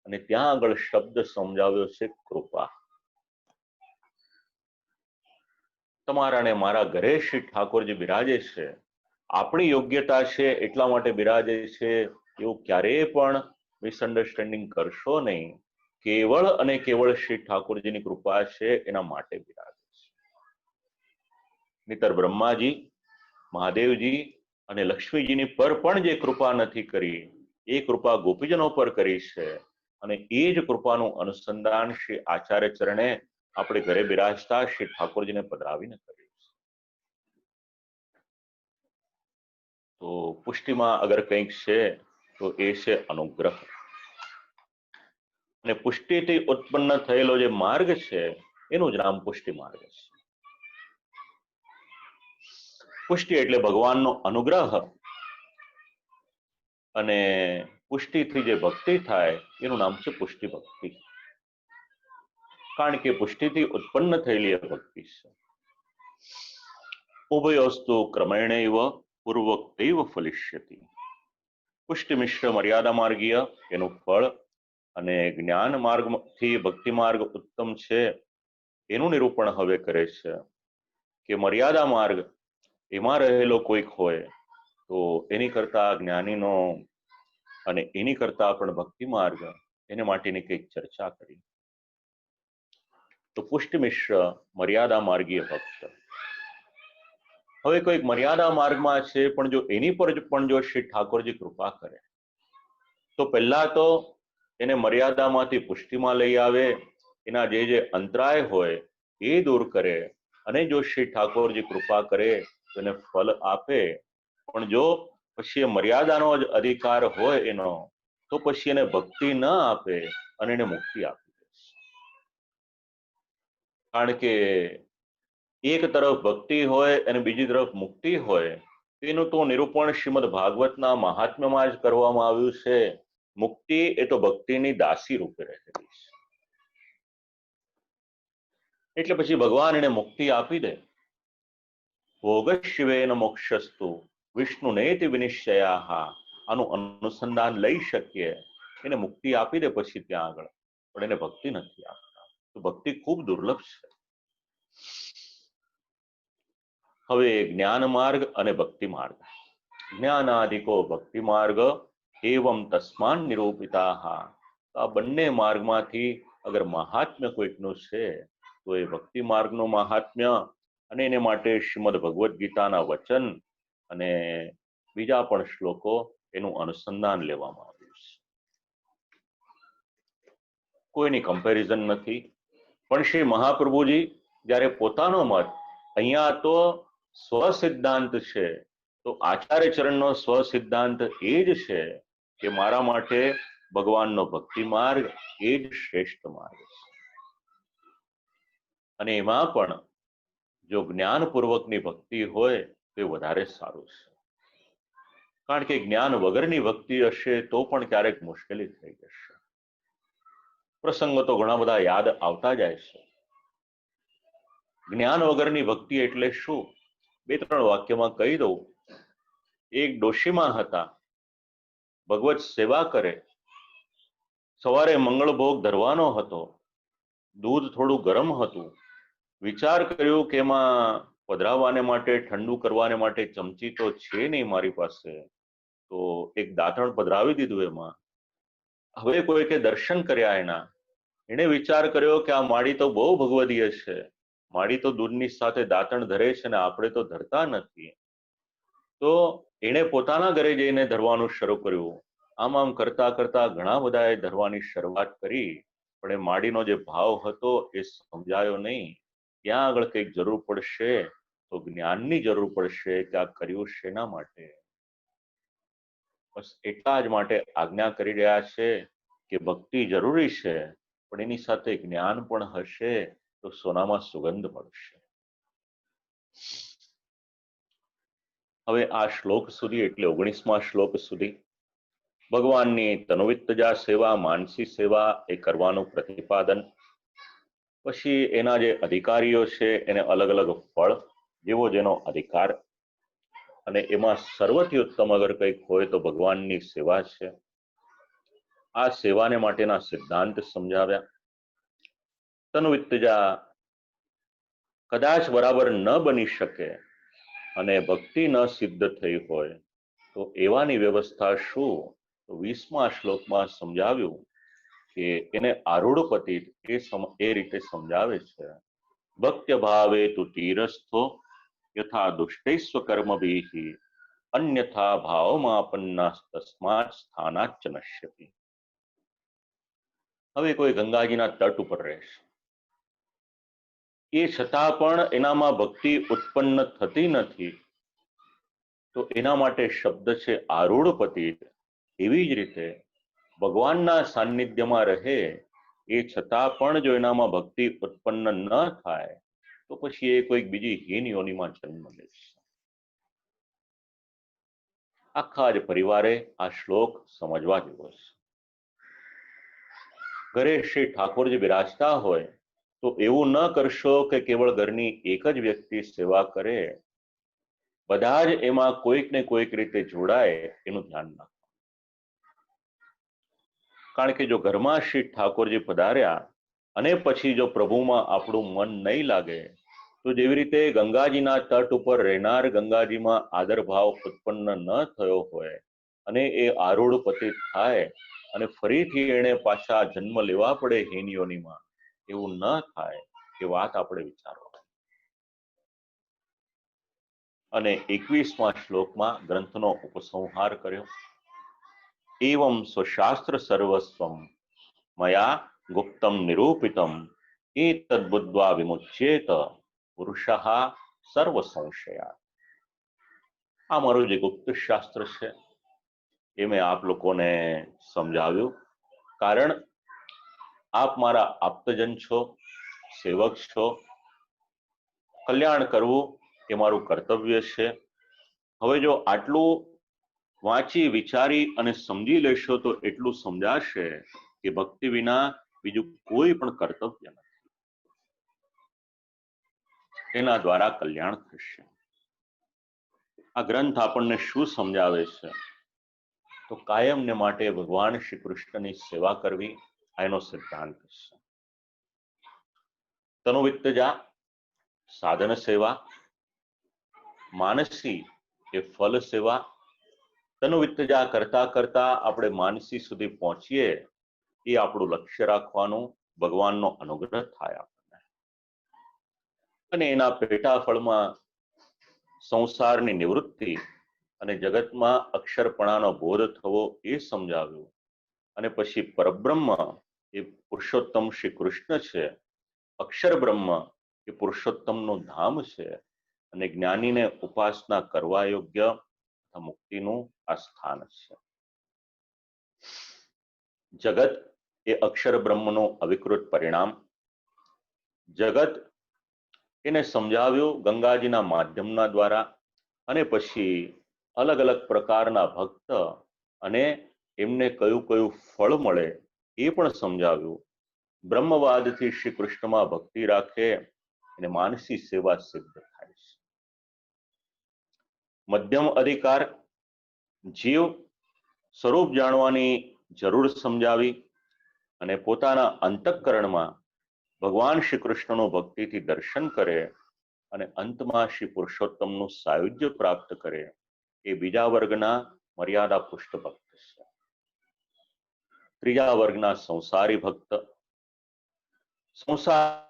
અને ત્યાં આગળ શબ્દ સમજાવ્યો છે કૃપા. તમારા ને મારા ઘરે શ્રી ઠાકોરજી બિરાજે છે, આપણી યોગ્યતા છે એટલા માટે બિરાજે છે એવું ક્યારેય પણ મિસઅન્ડરસ્ટેન્ડિંગ કરશો નહીં. કેવળ અને કેવળ શ્રી ઠાકોરજીની કૃપા છે એના માટે બિરાજે છે. નહીતર બ્રહ્માજી, મહાદેવજી અને લક્ષ્મીજીની પર પણ જે કૃપા નથી કરી એ કૃપા ગોપીજનો પર કરી છે. અને એ જ કૃપાનું અનુસંધાન શ્રી આચાર્ય ચરણે આપણે ઘરે બિરાજતા શ્રી ઠાકોરજીને પધરાવીને કર્યું છે. તો પુષ્ટિમાં અગર કંઈક છે તો એ છે અનુગ્રહ. અને પુષ્ટિથી ઉત્પન્ન થયેલો જે માર્ગ છે એનું જ નામ પુષ્ટિ માર્ગ છે. પુષ્ટિ એટલે ભગવાનનો અનુગ્રહ અને પુષ્ટિથી જે ભક્તિ થાય એનું નામ છે પુષ્ટિ ભક્તિ. કારણ કે પુષ્ટિથી ઉત્પન્ન થયેલી એ ભક્તિ છે. ઉભયોસ્તુ ક્રમેણૈવ પૂર્વોક્તૈવ ફલિષ્યતિ. પુષ્ટિ મિશ્ર મર્યાદા માર્ગીય એનું ફળ અને જ્ઞાન માર્ગથી ભક્તિ માર્ગ ઉત્તમ છે એનું નિરૂપણ હવે કરે છે કે મર્યાદા માર્ગ એમાં રહેલો કોઈક હોય તો એની કરતા જ્ઞાનીનો અને એની કરતા પણ ભક્તિ માર્ગ એને માટેની કંઈક ચર્ચા કરી. તો પુષ્ટિ મિશ્ર મર્યાદા માર્ગીય ભક્ત. હવે કોઈક મર્યાદા માર્ગમાં છે પણ જો એની પર પણ જો શ્રી ઠાકોરજી કૃપા કરે તો પહેલા તો એને મર્યાદામાંથી પુષ્ટિમાં લઈ આવે, એના જે અંતરાય હોય એ દૂર કરે અને જો શ્રી ઠાકોરજી કૃપા કરે તો એને ફલ આપે. પણ જો પછી એ મર્યાદાનો જ અધિકાર હોય એનો તો પછી એને ભક્તિ ન આપે અને એને મુક્તિ આપી દે. કારણ કે એક તરફ ભક્તિ હોય અને બીજી તરફ મુક્તિ હોય તેનું તો નિરૂપણ શ્રીમદ ભાગવતના મહાત્મ્યમાં જ કરવામાં આવ્યું છે. મુક્તિ એ તો ભક્તિની દાસી રૂપે રહેલી છે. એટલે પછી ભગવાન એને મુક્તિ આપી દે. ભોગ શિવેન મોક્ષસ્તુ વિષ્ણુ નેતિ વિનિશ્ચયા. આનું અનુસંધાન લઈ શકીએ. એને મુક્તિ આપી દે પછી ત્યાં આગળ, પણ એને ભક્તિ નથી આપતા. તો ભક્તિ ખૂબ દુર્લભ છે. હવે જ્ઞાન માર્ગ અને ભક્તિ માર્ગ. જ્ઞાનાદિકો ભક્તિ માર્ગ એવમ તસ્માન નિરૂપિતા. આ બંને માર્ગમાંથી અગર મહાત્મ્ય કોઈકનું છે તો એ ભક્તિ માર્ગનું મહાત્મ્ય અને એને માટે શ્રીમદ ભગવદ્ ગીતાના વચન અને બીજા પણ શ્લોકો એનું અનુસંધાન લેવામાં આવ્યું છે. કોઈની કમ્પેરિઝન નથી. પણ શ્રી મહાપ્રભુજી જ્યારે પોતાનો મત અહીંયા તો સ્વસિદ્ધાંત છે, તો આચાર્ય ચરણનો સ્વસિદ્ધાંત એ જ છે કે મારા માટે ભગવાનનો ભક્તિ માર્ગ એ જ શ્રેષ્ઠ માર્ગ છે. અને એમાં પણ જો જ્ઞાનપૂર્વકની ભક્તિ હોય તો એ વધારે સારું છે. કારણ કે જ્ઞાન વગરની ભક્તિ હશે તો પણ ક્યારેક મુશ્કેલી થઈ જશે. પ્રસંગો તો ઘણા બધા યાદ આવતા જાય છે. જ્ઞાન વગરની ભક્તિ એટલે શું? 2-3 વાક્યમાં કહી દઉં. એક ડોશીમાં હતા, ભગવત સેવા કરે. સવારે મંગળ ભોગ ધરવાનો હતો, દૂધ થોડું ગરમ હતું. વિચાર કર્યો કે એમાં પધરાવવાને માટે, ઠંડુ કરવાને માટે ચમચી તો છે નહીં મારી પાસે, તો એક દાંતણ પધરાવી દીધું એમાં. હવે કોઈકે દર્શન કર્યા એના, એને વિચાર કર્યો કે આ માળી તો બહુ ભગવદીય છે, માળી તો દૂધની સાથે દાંતણ ધરે છે ને આપણે તો ધરતા નથી. તો એણે પોતાના ઘરે જઈને ધરવાનું શરૂ કર્યું. આમ કરતા કરતા ઘણા બધાએ ધરવાની શરૂઆત કરી, પણ એ માળીનો જે ભાવ હતો એ સમજાયો નહીં. ત્યાં આગળ કંઈક જરૂર પડશે તો જ્ઞાનની જરૂર પડશે કે આ કર્યું શેના માટે. બસ એટલા જ માટે આજ્ઞા કરી રહ્યા છે કે ભક્તિ જરૂરી છે, પણ એની સાથે જ્ઞાન પણ હશે તો સોનામાં સુગંધ મળશે. હવે આ શ્લોક સુધી એટલે 19મા શ્લોક સુધી ભગવાનની તનુવિત્તજા સેવા, માનસી સેવા એ કરવાનું પ્રતિપાદન, પછી એના જે અધિકારીઓ છે એને અલગ અલગ ફળ, જેવો જેનો અધિકાર, અને એમાં સર્વથી ઉત્તમ અગર કંઈક હોય તો ભગવાનની સેવા છે. આ સેવાને માટેના સિદ્ધાંત સમજાવ્યા. તનુવિત્તજા કદાચ બરાબર ન બની શકે અને ભક્તિ ન સિદ્ધ થઈ હોય તો એવાની વ્યવસ્થા શું? તો 20મા શ્લોકમાં સમજાવ્યું કે એને આરૂઢ પતિત એ રીતે સમજાવે છે. ભક્ત્ય ભાવે તુ તીરસ્થો યથા દુષ્ટૈસ્વ કર્મભીઃ અન્યથા ભાવમાપન્ના તસ્માત સ્થાનાચ્ચ નશ્યતિ. હવે કોઈ ગંગાજીના તટ ઉપર રહેશે, એ છતાં પણ એનામાં ભક્તિ ઉત્પન્ન થતી નથી, તો એના માટે શબ્દ છે આરૂઢ પતિત. એવી જ રીતે ભગવાનના સાનિધ્યમાં રહે એ છતાં પણ જો એનામાં ભક્તિ ઉત્પન્ન ન થાય તો પછી એ કોઈક બીજી હીન યોનિમાં જન્મ લેશે. આખા જ પરિવારે આ શ્લોક સમજવા જેવો છે. ઘરે શ્રી ઠાકોરજી બિરાજતા હોય તો એવું ન કરશો કે કેવળ ઘરની એક જ વ્યક્તિ સેવા કરે, બધા જ એમાં કોઈક ને કોઈક રીતે જોડાય એનું ધ્યાન રાખો. કારણ કે જો ઘરમાં શ્રી ઠાકોરજી પધાર્યા અને પછી જો પ્રભુમાં આપણું મન નહીં લાગે તો જેવી રીતે ગંગાજીના તટ ઉપર રહેનાર ગંગાજીમાં આદર ભાવ ઉત્પન્ન ન થયો હોય અને એ આરૂઢ પતિત થાય અને ફરીથી એને પાછા જન્મ લેવા પડે હીન યોનિમાં, એવું ન થાય એ વાત આપણે વિચારવા. અને 21મા શ્લોકમાં ગ્રંથનો ઉપસંહાર કર્યો. એવં સ્વશાસ્ત્ર સર્વસ્વમ મયા ગુપ્તમ નિરૂપિતમ એતદ બુદ્ધ્વા વિમુચ્યેત પુરુષઃ સર્વ સંશયા. આ મારું જે ગુપ્ત શાસ્ત્ર છે એ મેં આપ લોકોને સમજાવ્યું, કારણ આપ મારા આપ્તજન છો, સેવક છો. કલ્યાણ કરવું એ મારું કર્તવ્ય છે. હવે જો આટલું વાંચી વિચારી અને સમજી લેશો તો એટલું સમજાશે કે ભક્તિ વિના બીજું કોઈ પણ કર્તવ્ય નથી, એના દ્વારા કલ્યાણ થશે. આ ગ્રંથ આપણને શું સમજાવે છે? તો કાયમને માટે ભગવાન શ્રી કૃષ્ણની સેવા કરવી આ એનો સિદ્ધાંત છે. તનુવિત્તજા સાધન સેવા, માનસી એ ફલ સેવા. તનુવિત્તજા કરતા કરતા આપણે માનસી સુધી પહોંચીએ એ આપણું લક્ષ્ય રાખવાનું, ભગવાનનો અનુગ્રહ થાય આપણને. અને એના પેટા ફળમાં સંસારની નિવૃત્તિ અને જગતમાં અક્ષરપણાનો બોધ થવો એ સમજાવ્યું. અને પછી પરબ્રહ્મ એ પુરુષોત્તમ શ્રી કૃષ્ણ છે, અક્ષર બ્રહ્મ એ પુરુષોત્તમનું ધામ છે, અને જ્ઞાનીને ઉપાસના કરવા યોગ્ય મુક્તિનું આ સ્થાન છે. જગત એ અક્ષર બ્રહ્મનું અવિકૃત પરિણામ. જગત એને સમજાવ્યું ગંગાજીના માધ્યમના દ્વારા, અને પછી અલગ અલગ પ્રકારના ભક્ત અને એમને કયું કયું ફળ મળે એ પણ સમજાવ્યું. બ્રહ્મવાદથી શ્રી કૃષ્ણમાં ભક્તિ રાખે અને માનસી સેવા સિદ્ધ થાય છે. મધ્યમ અધિકાર, જીવ સ્વરૂપ જાણવાની જરૂર સમજાવી અને પોતાના અંતઃકરણમાં ભગવાન શ્રી કૃષ્ણનું ભક્તિથી દર્શન કરે અને અંતમાં શ્રી પુરુષોત્તમનું સાયુજ્ય પ્રાપ્ત કરે એ બીજા વર્ગના મર્યાદા પુષ્ટ ભક્ત છે. ત્રીજા વર્ગના સંસારી ભક્ત. સંસાર